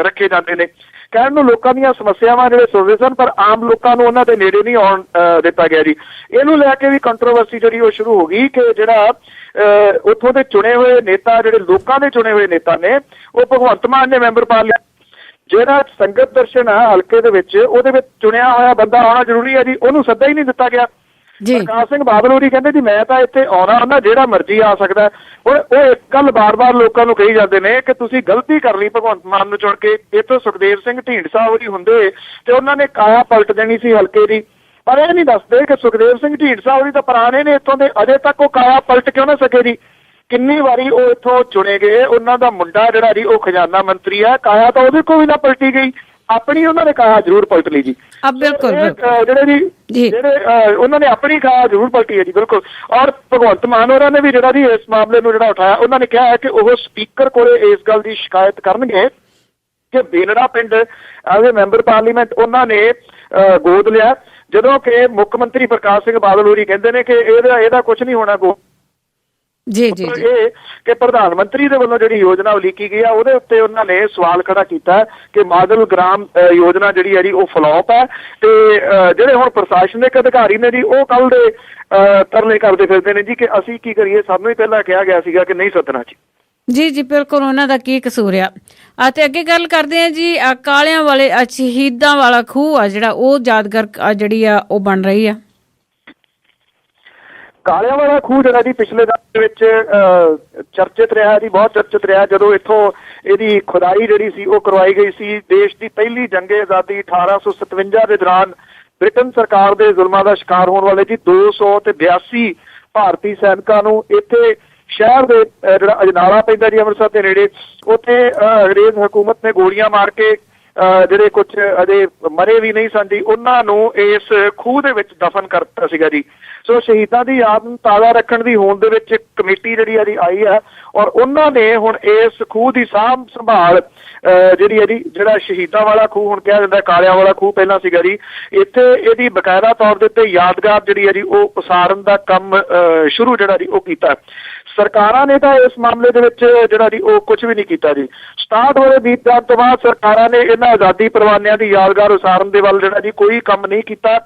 [SPEAKER 2] ਰੱਖੇ ਜਾਂਦੇ ਨੇ। ਕਹਿਣ ਨੂੰ ਲੋਕਾਂ ਦੀਆਂ ਸਮੱਸਿਆਵਾਂ ਜਿਹੜੇ ਸੁਣਦੇ ਸਨ, ਪਰ ਆਮ ਲੋਕਾਂ ਨੂੰ ਉਹਨਾਂ ਦੇ ਨੇੜੇ ਨਹੀਂ ਆਉਣ ਦਿੱਤਾ ਗਿਆ ਜੀ। ਇਹਨੂੰ ਲੈ ਕੇ ਵੀ ਕੰਟਰੋਵਰਸੀ ਜਿਹੜੀ ਉਹ ਸ਼ੁਰੂ ਹੋ ਗਈ ਕਿ ਜਿਹੜਾ ਉੱਥੋਂ ਦੇ ਚੁਣੇ ਹੋਏ ਨੇਤਾ, ਜਿਹੜੇ ਲੋਕਾਂ ਦੇ ਚੁਣੇ ਹੋਏ ਨੇਤਾ ਨੇ, ਉਹ ਭਗਵੰਤ ਮਾਨ ਨੇ ਮੈਂਬਰ ਪਾਰਲੀਮੈਂਟ, ਜਿਹੜਾ ਸੰਗਤ ਦਰਸ਼ਨ ਆ ਹਲਕੇ ਦੇ ਵਿੱਚ, ਉਹਦੇ ਵਿੱਚ ਚੁਣਿਆ ਹੋਇਆ ਬੰਦਾ ਆਉਣਾ ਜ਼ਰੂਰੀ ਹੈ ਜੀ, ਉਹਨੂੰ ਸੱਦਾ ਹੀ ਨਹੀਂ ਦਿੱਤਾ ਗਿਆ। ਪ੍ਰਕਾਸ਼ ਸਿੰਘ ਬਾਦਲ ਹੋਰੀ ਕਹਿੰਦੇ ਜੀ ਮੈਂ ਤਾਂ ਇੱਥੇ ਆਉਣਾ ਹੁੰਦਾ, ਜਿਹੜਾ ਮਰਜ਼ੀ ਆ ਸਕਦਾ। ਹੁਣ ਉਹ ਇੱਕ ਗੱਲ ਬਾਰ-ਬਾਰ ਲੋਕਾਂ ਨੂੰ ਕਹੀ ਜਾਂਦੇ ਨੇ ਕਿ ਤੁਸੀਂ ਗਲਤੀ ਕਰ ਲਈ ਭਗਵੰਤ ਮਾਨ ਨੂੰ ਚੁਣ ਕੇ। ਇੱਥੋਂ ਸੁਖਦੇਵ ਸਿੰਘ ਢੀਂਡਸਾ ਹੋਰੀ ਹੁੰਦੇ ਤੇ ਉਹਨਾਂ ਨੇ ਕਾਇਆ ਪਲਟ ਦੇਣੀ ਸੀ ਹਲਕੇ ਦੀ, ਪਰ ਇਹ ਨਹੀਂ ਦੱਸਦੇ ਕਿ ਸੁਖਦੇਵ ਸਿੰਘ ਢੀਂਡਸਾ ਹੋਰੀ ਤਾਂ ਪੁਰਾਣੇ ਨੇ ਇੱਥੋਂ ਦੇ, ਅਜੇ ਤੱਕ ਉਹ ਕਾਇਆ ਪਲਟ ਕਿਉਂ ਨਾ ਸਕੇ ਜੀ। ਕਿੰਨੀ ਵਾਰੀ ਉਹ ਇੱਥੋਂ ਚੁਣੇ ਗਏ, ਉਹਨਾਂ ਦਾ ਮੁੰਡਾ ਜਿਹੜਾ ਜੀ ਉਹ ਖਜ਼ਾਨਾ ਮੰਤਰੀ ਆ, ਕਾਇਆ ਤਾਂ ਉਹਦੇ ਕੋਲ ਵੀ ਨਾ ਪਲਟੀ ਗਈ, ਆਪਣੀ ਉਹਨਾਂ ਨੇ ਕਾਇਆ ਜ਼ਰੂਰ ਪਲਟ ਲਈ ਜੀ।
[SPEAKER 1] ਬਿਲਕੁਲ
[SPEAKER 2] ਜਿਹੜੇ ਉਹਨਾਂ ਨੇ ਆਪਣੀ ਕਾਇਆ ਜ਼ਰੂਰ ਪਲਟੀ ਹੈ ਜੀ, ਬਿਲਕੁਲ। ਔਰ ਭਗਵੰਤ ਮਾਨ ਹੋਰਾਂ ਨੇ ਵੀ ਜਿਹੜਾ ਜੀ ਇਸ ਮਾਮਲੇ ਨੂੰ ਜਿਹੜਾ ਉਠਾਇਆ, ਉਹਨਾਂ ਨੇ ਕਿਹਾ ਹੈ ਕਿ ਉਹ ਸਪੀਕਰ ਕੋਲੇ ਇਸ ਗੱਲ ਦੀ ਸ਼ਿਕਾਇਤ ਕਰਨਗੇ ਕਿ ਬੇਨੜਾ ਪਿੰਡ ਐਜ਼ ਮੈਂਬਰ ਪਾਰਲੀਮੈਂਟ ਉਹਨਾਂ ਨੇ ਗੋਦ ਲਿਆ, ਜਦੋਂ ਕਿ ਮੁੱਖ ਮੰਤਰੀ ਪ੍ਰਕਾਸ਼ ਸਿੰਘ ਬਾਦਲ ਹੋਰੀ ਕਹਿੰਦੇ ਨੇ ਕਿ ਇਹਦਾ ਕੁਝ ਨਹੀਂ ਹੋਣਾ।
[SPEAKER 1] ਜੀ ਜੀ
[SPEAKER 2] ਇਹ ਕਿ ਪ੍ਰਧਾਨ ਮੰਤਰੀ ਦੇ ਵੱਲੋਂ ਜਿਹੜੀ ਯੋਜਨਾ ਉਲੀਕੀ ਗਈ ਆ, ਉਹਦੇ ਉੱਤੇ ਉਹਨਾਂ ਨੇ ਸਵਾਲ ਖੜਾ ਕੀਤਾ ਕਿ ਮਾਡਲ ਗ੍ਰਾਮ ਯੋਜਨਾ ਜਿਹੜੀ ਹੈ ਜੀ ਉਹ ਫਲॉप ਹੈ। ਤੇ ਜਿਹੜੇ ਹੁਣ ਪ੍ਰਸ਼ਾਸਨਿਕ ਅਧਿਕਾਰੀ ਨੇ ਜੀ ਉਹ ਕੱਲ ਦੇ ਤਰਲੇ ਕਰਦੇ ਫਿਰਦੇ ਨੇ ਜੀ ਕਿ ਅਸੀਂ ਕੀ ਕਰੀਏ, ਸਾਨੂੰ ਹੀ ਪਹਿਲਾਂ ਕਿਹਾ ਗਿਆ ਸੀਗਾ ਕਿ ਨਹੀਂ ਸੱਦਣਾ ਜੀ।
[SPEAKER 1] ਜੀ ਜੀ ਬਿਲਕੁਲ, ਉਹਨਾਂ ਦਾ ਕੀ ਕਸੂਰ ਆ। ਤੇ ਅੱਗੇ ਗੱਲ ਕਰਦੇ ਆ ਜੀ, ਕਾਲਿਆਂ ਵਾਲੇ ਸ਼ਹੀਦਾਂ ਵਾਲਾ ਖੂਹ ਆ ਜਿਹੜਾ ਉਹ ਯਾਦਗਾਰ ਜਿਹੜੀ ਆ ਉਹ ਬਣ ਰਹੀ ਆ।
[SPEAKER 2] ਕਾਲਿਆਂ ਵਾਲਾ ਖੂਹ ਜਿਹੜਾ ਜੀ ਪਿਛਲੇ ਦਿਨ ਦੇ ਵਿੱਚ ਚਰਚਿਤ ਰਿਹਾ ਜੀ, ਬਹੁਤ ਚਰਚਿਤ ਰਿਹਾ। ਜਦੋਂ ਇੱਥੋਂ ਇਹਦੀ ਖੁਦਾਈ ਜਿਹੜੀ ਸੀ ਉਹ ਕਰਵਾਈ ਗਈ ਸੀ। ਦੇਸ਼ ਦੀ ਪਹਿਲੀ ਜੰਗੇ ਆਜ਼ਾਦੀ 1857 ਦੇ ਦੌਰਾਨ ਬ੍ਰਿਟਨ ਸਰਕਾਰ ਦੇ ਜ਼ੁਲਮਾਂ ਦਾ ਸ਼ਿਕਾਰ ਹੋਣ ਵਾਲੇ ਜੀ 282 ਭਾਰਤੀ ਸੈਨਿਕਾਂ ਨੂੰ ਇੱਥੇ ਸ਼ਹਿਰ ਦੇ ਜਿਹੜਾ ਅਜਨਾਲਾ ਪੈਂਦਾ ਜੀ ਅੰਮ੍ਰਿਤਸਰ ਦੇ ਨੇੜੇ, ਉੱਥੇ ਅੰਗਰੇਜ਼ ਹਕੂਮਤ ਨੇ ਗੋਲੀਆਂ ਮਾਰ ਕੇ ਜਿਹੜੇ ਕੁਝ ਅਜੇ ਮਰੇ ਵੀ ਨਹੀਂ ਸਨ ਜੀ, ਉਹਨਾਂ ਨੂੰ ਇਸ ਖੂਹ ਦੇ ਵਿੱਚ ਦਫਨ ਕਰ ਦਿੱਤਾ ਸੀਗਾ ਜੀ। ਸੋ ਸ਼ਹੀਦਾਂ ਦੀ ਯਾਦ ਨੂੰ ਤਾਜ਼ਾ ਰੱਖਣ ਦੀ ਹੋਂਦ ਦੇ ਵਿੱਚ ਕਮੇਟੀ ਜਿਹੜੀ ਆ ਜੀ ਆਈ ਹੈ, ਔਰ ਉਹਨਾਂ ਨੇ ਹੁਣ ਇਸ ਖੂਹ ਦੀ ਸਾਂਭ ਸੰਭਾਲ ਜਿਹੜੀ ਹੈ ਜੀ, ਜਿਹੜਾ ਸ਼ਹੀਦਾਂ ਵਾਲਾ ਖੂਹ ਹੁਣ ਕਿਹਾ ਜਾਂਦਾ, ਕਾਲਿਆਂ ਵਾਲਾ ਖੂਹ ਪਹਿਲਾਂ ਸੀਗਾ ਜੀ, ਇੱਥੇ ਇਹਦੀ ਬਕਾਇਦਾ ਤੌਰ ਦੇ ਉੱਤੇ ਯਾਦਗਾਰ ਜਿਹੜੀ ਹੈ ਜੀ ਉਹ ਉਸਾਰਨ ਦਾ ਕੰਮ ਸ਼ੁਰੂ ਜਿਹੜਾ ਜੀ ਉਹ ਕੀਤਾ। ਸਰਕਾਰਾਂ ਨੇ ਤਾਂ ਇਸ ਮਾਮਲੇ ਦੇ ਵਿੱਚ ਜਿਹੜਾ ਜੀ ਉਹ ਕੁਝ ਵੀ ਨਹੀਂ ਕੀਤਾ ਜੀ। 67 ਵਰੇ ਬੀਤ ਜਾਣ ਤੋਂ ਬਾਅਦ ਸਰਕਾਰਾਂ ਨੇ ਇਹਨਾਂ ਆਜ਼ਾਦੀ ਪਰਵਾਨਿਆਂ ਦੀ ਯਾਦਗਾਰ ਉਸਾਰਨ ਦੇ ਵੱਲ ਜਿਹੜਾ ਜੀ ਕੋਈ ਕੰਮ ਨਹੀਂ ਕੀਤਾ।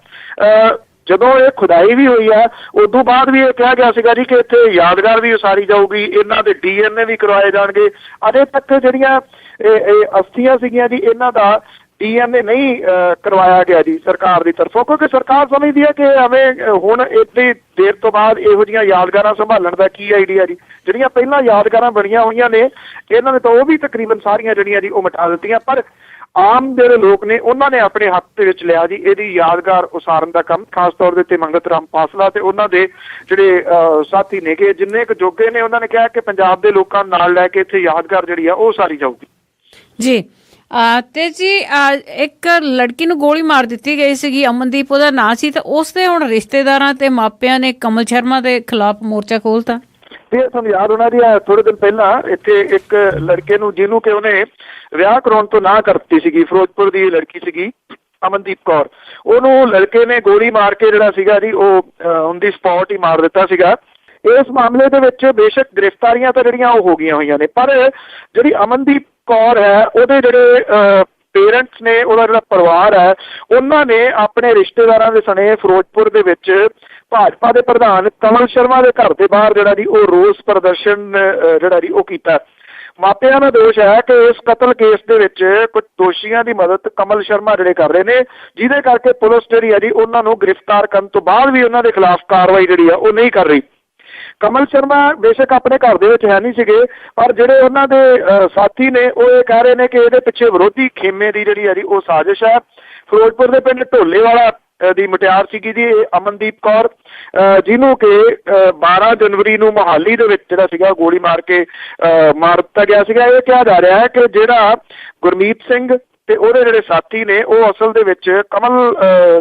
[SPEAKER 2] ਜਦੋਂ ਇਹ ਖੁਦਾਈ ਵੀ ਹੋਈ ਹੈ, ਉਦੋਂ ਬਾਅਦ ਵੀ ਇਹ ਕਿਹਾ ਗਿਆ ਸੀਗਾ ਜੀ ਕਿ ਇੱਥੇ ਯਾਦਗਾਰ ਵੀ ਉਸਾਰੀ ਜਾਊਗੀ, ਇਹਨਾਂ ਦੇ DNA ਵੀ ਕਰਵਾਏ ਜਾਣਗੇ। ਅਜੇ ਤੱਕ ਜਿਹੜੀਆਂ ਇਹ ਅਸਥੀਆਂ ਸੀਗੀਆਂ ਜੀ, ਇਹਨਾਂ ਦਾ DNA ਨਹੀਂ ਕਰਵਾਇਆ ਗਿਆ ਜੀ ਸਰਕਾਰ ਦੀ ਤਰਫੋਂ, ਕਿਉਂਕਿ ਸਰਕਾਰ ਸਮਝਦੀ ਹੈ ਕਿ ਐਵੇਂ ਹੁਣ ਇੱਥੇ ਦੇਰ ਤੋਂ ਬਾਅਦ ਇਹੋ ਜਿਹੀਆਂ ਯਾਦਗਾਰਾਂ ਸੰਭਾਲਣ ਦਾ ਕੀ ਆਈਡੀਆ ਜੀ। ਜਿਹੜੀਆਂ ਪਹਿਲਾਂ ਯਾਦਗਾਰਾਂ ਬਣੀਆਂ ਹੋਈਆਂ ਨੇ ਇਹਨਾਂ ਨੇ ਤਾਂ ਉਹ ਵੀ ਤਕਰੀਬਨ ਸਾਰੀਆਂ ਜਿਹੜੀਆਂ ਜੀ ਉਹ ਮਿਟਾ ਦਿੱਤੀਆਂ, ਪਰ ਆਮ ਜਿਹੜੇ ਲੋਕ ਨੇ ਉਹਨਾਂ ਨੇ ਆਪਣੇ ਹੱਥ ਦੇ ਵਿੱਚ ਲਿਆ ਜੀ ਇਹਦੀ ਯਾਦਗਾਰ ਉਸਾਰਨ ਦਾ ਕੰਮ। ਖਾਸ ਤੌਰ ਦੇ ਉੱਤੇ ਮੰਗਤ ਰਾਮ ਪਾਸਲਾ ਤੇ ਉਹਨਾਂ ਦੇ ਜਿਹੜੇ ਸਾਥੀ ਨੇਗੇ ਜਿੰਨੇ ਕੁ ਜੋਗੇ ਨੇ, ਉਹਨਾਂ ਨੇ ਕਿਹਾ ਕਿ ਪੰਜਾਬ ਦੇ ਲੋਕਾਂ ਨੂੰ ਨਾਲ ਲੈ ਕੇ ਇੱਥੇ ਯਾਦਗਾਰ ਜਿਹੜੀ ਆ ਉਹ ਸਾਰੀ ਜਾਊਗੀ
[SPEAKER 1] ਜੀ। ਤੇ ਜੀ ਇੱਕ ਲੜਕੀ ਨੂੰ ਗੋਲੀ ਮਾਰ ਦਿੱਤੀ ਗਈ ਸੀਗੀ, ਅਮਨਦੀਪ ਉਹਦਾ ਨਾਂ ਸੀ, ਤੇ ਉਸ ਦੇ ਹੁਣ ਰਿਸ਼ਤੇਦਾਰਾਂ ਤੇ ਮਾਪਿਆਂ ਨੇ ਕਮਲ ਸ਼ਰਮਾ ਦੇ ਖਿਲਾਫ ਮੋਰਚਾ ਖੋਲਤਾ।
[SPEAKER 2] ਤੇ ਤੁਹਾਨੂੰ ਯਾਦ ਹੋਣਾ ਜੀ ਥੋੜੇ ਦਿਨ ਪਹਿਲਾਂ ਇੱਥੇ ਇੱਕ ਲੜਕੇ ਨੂੰ ਜਿਹਨੂੰ ਕਿ ਉਹਨੇ ਵਿਆਹ ਕਰਾਉਣ ਤੋਂ ਨਾ ਕਰਤੀ ਸੀਗੀ, ਫਿਰੋਜ਼ਪੁਰ ਦੀ ਲੜਕੀ ਸੀਗੀ ਅਮਨਦੀਪ ਕੌਰ, ਉਹਨੂੰ ਲੜਕੇ ਨੇ ਗੋਲੀ ਮਾਰ ਕੇ ਜਿਹੜਾ ਸੀਗਾ ਜੀ ਉਹ ਔਨ ਦੀ ਸਪੌਟ ਹੀ ਮਾਰ ਦਿੱਤਾ ਸੀਗਾ। ਇਸ ਮਾਮਲੇ ਦੇ ਵਿੱਚ ਬੇਸ਼ੱਕ ਗ੍ਰਿਫਤਾਰੀਆਂ ਤਾਂ ਜਿਹੜੀਆਂ ਉਹ ਹੋ ਗਈਆਂ ਹੋਈਆਂ ਨੇ, ਪਰ ਜਿਹੜੀ ਅਮਨਦੀਪ ਕੌਰ ਹੈ ਉਹਦੇ ਜਿਹੜੇ ਪੇਰੈਂਟਸ ਨੇ, ਉਹਦਾ ਜਿਹੜਾ ਪਰਿਵਾਰ ਹੈ, ਉਹਨਾਂ ਨੇ ਆਪਣੇ ਰਿਸ਼ਤੇਦਾਰਾਂ ਦੇ ਸਣੇ ਫਿਰੋਜ਼ਪੁਰ ਦੇ ਵਿੱਚ ਭਾਜਪਾ ਦੇ ਪ੍ਰਧਾਨ ਕਮਲ ਸ਼ਰਮਾ ਦੇ ਘਰ ਦੇ ਬਾਹਰ ਜਿਹੜਾ ਜੀ ਉਹ ਰੋਸ ਪ੍ਰਦਰਸ਼ਨ ਜਿਹੜਾ ਜੀ ਉਹ ਕੀਤਾ। ਮਾਪਿਆਂ ਦਾ ਦੋਸ਼ ਹੈ ਕਿ ਇਸ ਕਤਲ ਕੇਸ ਦੇ ਵਿੱਚ ਕੁਝ ਦੋਸ਼ੀਆਂ ਦੀ ਮਦਦ ਕਮਲ ਸ਼ਰਮਾ ਜਿਹੜੇ ਕਰ ਰਹੇ ਨੇ, ਜਿਹਦੇ ਕਰਕੇ ਪੁਲਿਸ ਜਿਹੜੀ ਹੈ ਜੀ ਉਹਨਾਂ ਨੂੰ ਗ੍ਰਿਫਤਾਰ ਕਰਨ ਤੋਂ ਬਾਅਦ ਵੀ ਉਹਨਾਂ ਦੇ ਖਿਲਾਫ ਕਾਰਵਾਈ ਜਿਹੜੀ ਆ ਉਹ ਨਹੀਂ ਕਰ ਰਹੀ। ਕਮਲ ਸ਼ਰਮਾ ਬੇਸ਼ੱਕ ਆਪਣੇ ਘਰ ਦੇ ਵਿੱਚ ਹੈ ਨਹੀਂ ਸੀਗੇ, ਪਰ ਜਿਹੜੇ ਉਹਨਾਂ ਦੇ ਸਾਥੀ ਨੇ ਉਹ ਇਹ ਕਹਿ ਰਹੇ ਨੇ ਕਿ ਇਹਦੇ ਪਿੱਛੇ ਵਿਰੋਧੀ ਖੇਮੇ ਦੀ ਜਿਹੜੀ ਹੈ ਜੀ ਉਹ ਸਾਜ਼ਿਸ਼ ਹੈ। ਫਿਰੋਜ਼ਪੁਰ ਦੇ ਪਿੰਡ ਢੋਲੇਵਾਲਾ ਦੀ ਮੁਟਿਆਰ ਸੀਗੀ ਜੀ ਅਮਨਦੀਪ ਕੌਰ, ਜਿਹਨੂੰ ਕਿ 12 ਜਨਵਰੀ ਨੂੰ ਮੁਹਾਲੀ ਦੇ ਵਿੱਚ ਜਿਹੜਾ ਸੀਗਾ ਗੋਲੀ ਮਾਰ ਕੇ ਮਾਰ ਦਿੱਤਾ ਗਿਆ ਸੀਗਾ। ਇਹ ਕਿਹਾ ਜਾ ਰਿਹਾ ਹੈ ਕਿ ਜਿਹੜਾ ਗੁਰਮੀਤ ਸਿੰਘ ਤੇ ਉਹਦੇ ਜਿਹੜੇ ਸਾਥੀ ਨੇ ਉਹ ਅਸਲ ਦੇ ਵਿੱਚ ਕਮਲ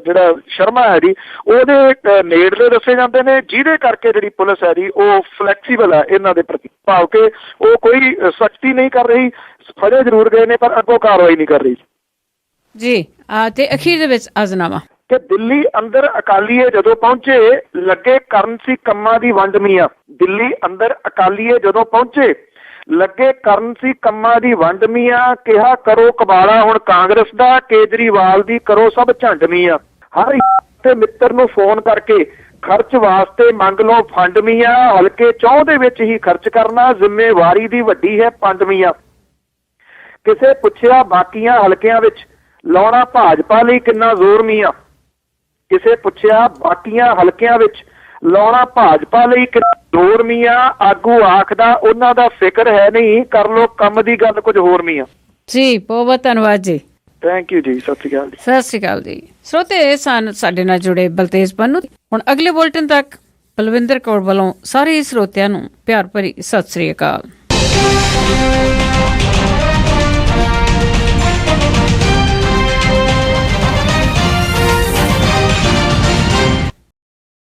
[SPEAKER 2] ਜਿਹੜਾ ਸ਼ਰਮਾ ਹੈ ਜੀ ਉਹਦੇ ਨੇੜਲੇ ਦੱਸੇ ਜਾਂਦੇ ਨੇ, ਜਿਹਦੇ ਕਰਕੇ ਜਿਹੜੀ ਪੁਲਿਸ ਹੈ ਜੀ ਉਹ ਫਲੈਕਸੀਬਲ ਹੈ ਇਹਨਾਂ ਦੇ ਪ੍ਰਤੀ, ਭਾਵ ਕਿ ਉਹ ਕੋਈ ਸਖਤੀ ਨਹੀਂ ਕਰ ਰਹੀ, ਫੜੇ ਜ਼ਰੂਰ ਗਏ ਨੇ ਪਰ ਅੱਗੋਂ ਕਾਰਵਾਈ ਨਹੀਂ ਕਰ ਰਹੀ
[SPEAKER 1] ਜੀ। ਤੇ ਅਖੀਰ ਦੇ ਵਿੱਚ ਅਜ਼ਨਾਮਾ
[SPEAKER 2] ਕਿ ਦਿੱਲੀ ਅੰਦਰ ਅਕਾਲੀਏ ਜਦੋਂ ਪਹੁੰਚੇ ਲੱਗੇ ਕਰਨ ਸੀ ਕੰਮਾਂ ਦੀ ਵੰਡ ਮੀਆਂ। ਦਿੱਲੀ ਅੰਦਰ ਅਕਾਲੀਏ ਜਦੋਂ ਪਹੁੰਚੇ ਲੱਗੇ ਕਰਨ ਸੀ ਕੰਮਾਂ ਦੀ ਵੰਡ ਮੀਆਂ, ਕਿਹਾ ਕਰੋ ਕਬਾਲਾ ਹੁਣ ਕਾਂਗਰਸ ਦਾ, ਕੇਜਰੀਵਾਲ ਦੀ ਕਰੋ ਸਭ ਝੰਡ ਮੀਆਂ। ਹਰ ਤੇ ਮਿੱਤਰ ਨੂੰ ਫੋਨ ਕਰਕੇ ਖਰਚ ਵਾਸਤੇ ਮੰਗ ਲਓ ਫੰਡ ਮੀਆਂ, ਹਲਕੇ 4 ਦੇ ਵਿੱਚ ਹੀ ਖਰਚ ਕਰਨਾ ਜ਼ਿੰਮੇਵਾਰੀ ਦੀ ਵੱਡੀ ਹੈ ਪੰਡ ਮੀਆਂ। ਕਿਸੇ ਪੁੱਛਿਆ ਬਾਕੀਆਂ ਹਲਕਿਆਂ ਵਿੱਚ ਲਾਉਣਾ ਭਾਜਪਾ ਲਈ ਕਿੰਨਾ ਜ਼ੋਰ ਮੀਆਂ। ਕਿਸੇ ਪੁੱਛਿਆ ਬਾਕੀਆਂ ਹਲਕਿਆਂ ਵਿੱਚ ਲਾਉਣਾ ਭਾਜਪਾ ਲਈ ਕਿੰਨਾ ਜ਼ੋਰ ਮੀਆਂ। ਆਗੂ ਆਖਦਾ ਉਹਨਾਂ ਦਾ ਫਿਕਰ ਹੈ ਨਹੀਂ, ਕਰ ਲੋ ਕੰਮ ਦੀ ਗੱਲ ਕੁਝ ਹੋਰ ਮੀਆਂ।
[SPEAKER 1] ਜੀ ਬਹੁਤ ਬਹੁਤ ਧੰਨਵਾਦ ਜੀ।
[SPEAKER 2] ਥੈਂਕ ਯੂ ਜੀ। ਸਤਿ ਸ਼੍ਰੀ ਅਕਾਲ ਜੀ।
[SPEAKER 1] ਸਤਿ ਸ਼੍ਰੀ ਅਕਾਲ ਜੀ। ਸਰੋਤੇ ਸਨ ਸਾਡੇ ਨਾਲ ਜੁੜੇ ਬਲਤੇਜ ਪੰਨੂ। ਹੁਣ ਅਗਲੇ ਬੁਲਟਨ ਤੱਕ ਬਲਵਿੰਦਰ ਕੌਰ ਵੱਲੋਂ ਸਾਰੇ ਸਰੋਤਿਆਂ ਨੂੰ ਪਿਆਰ ਭਰੀ ਸਤਿ ਸ਼੍ਰੀ ਅਕਾਲ।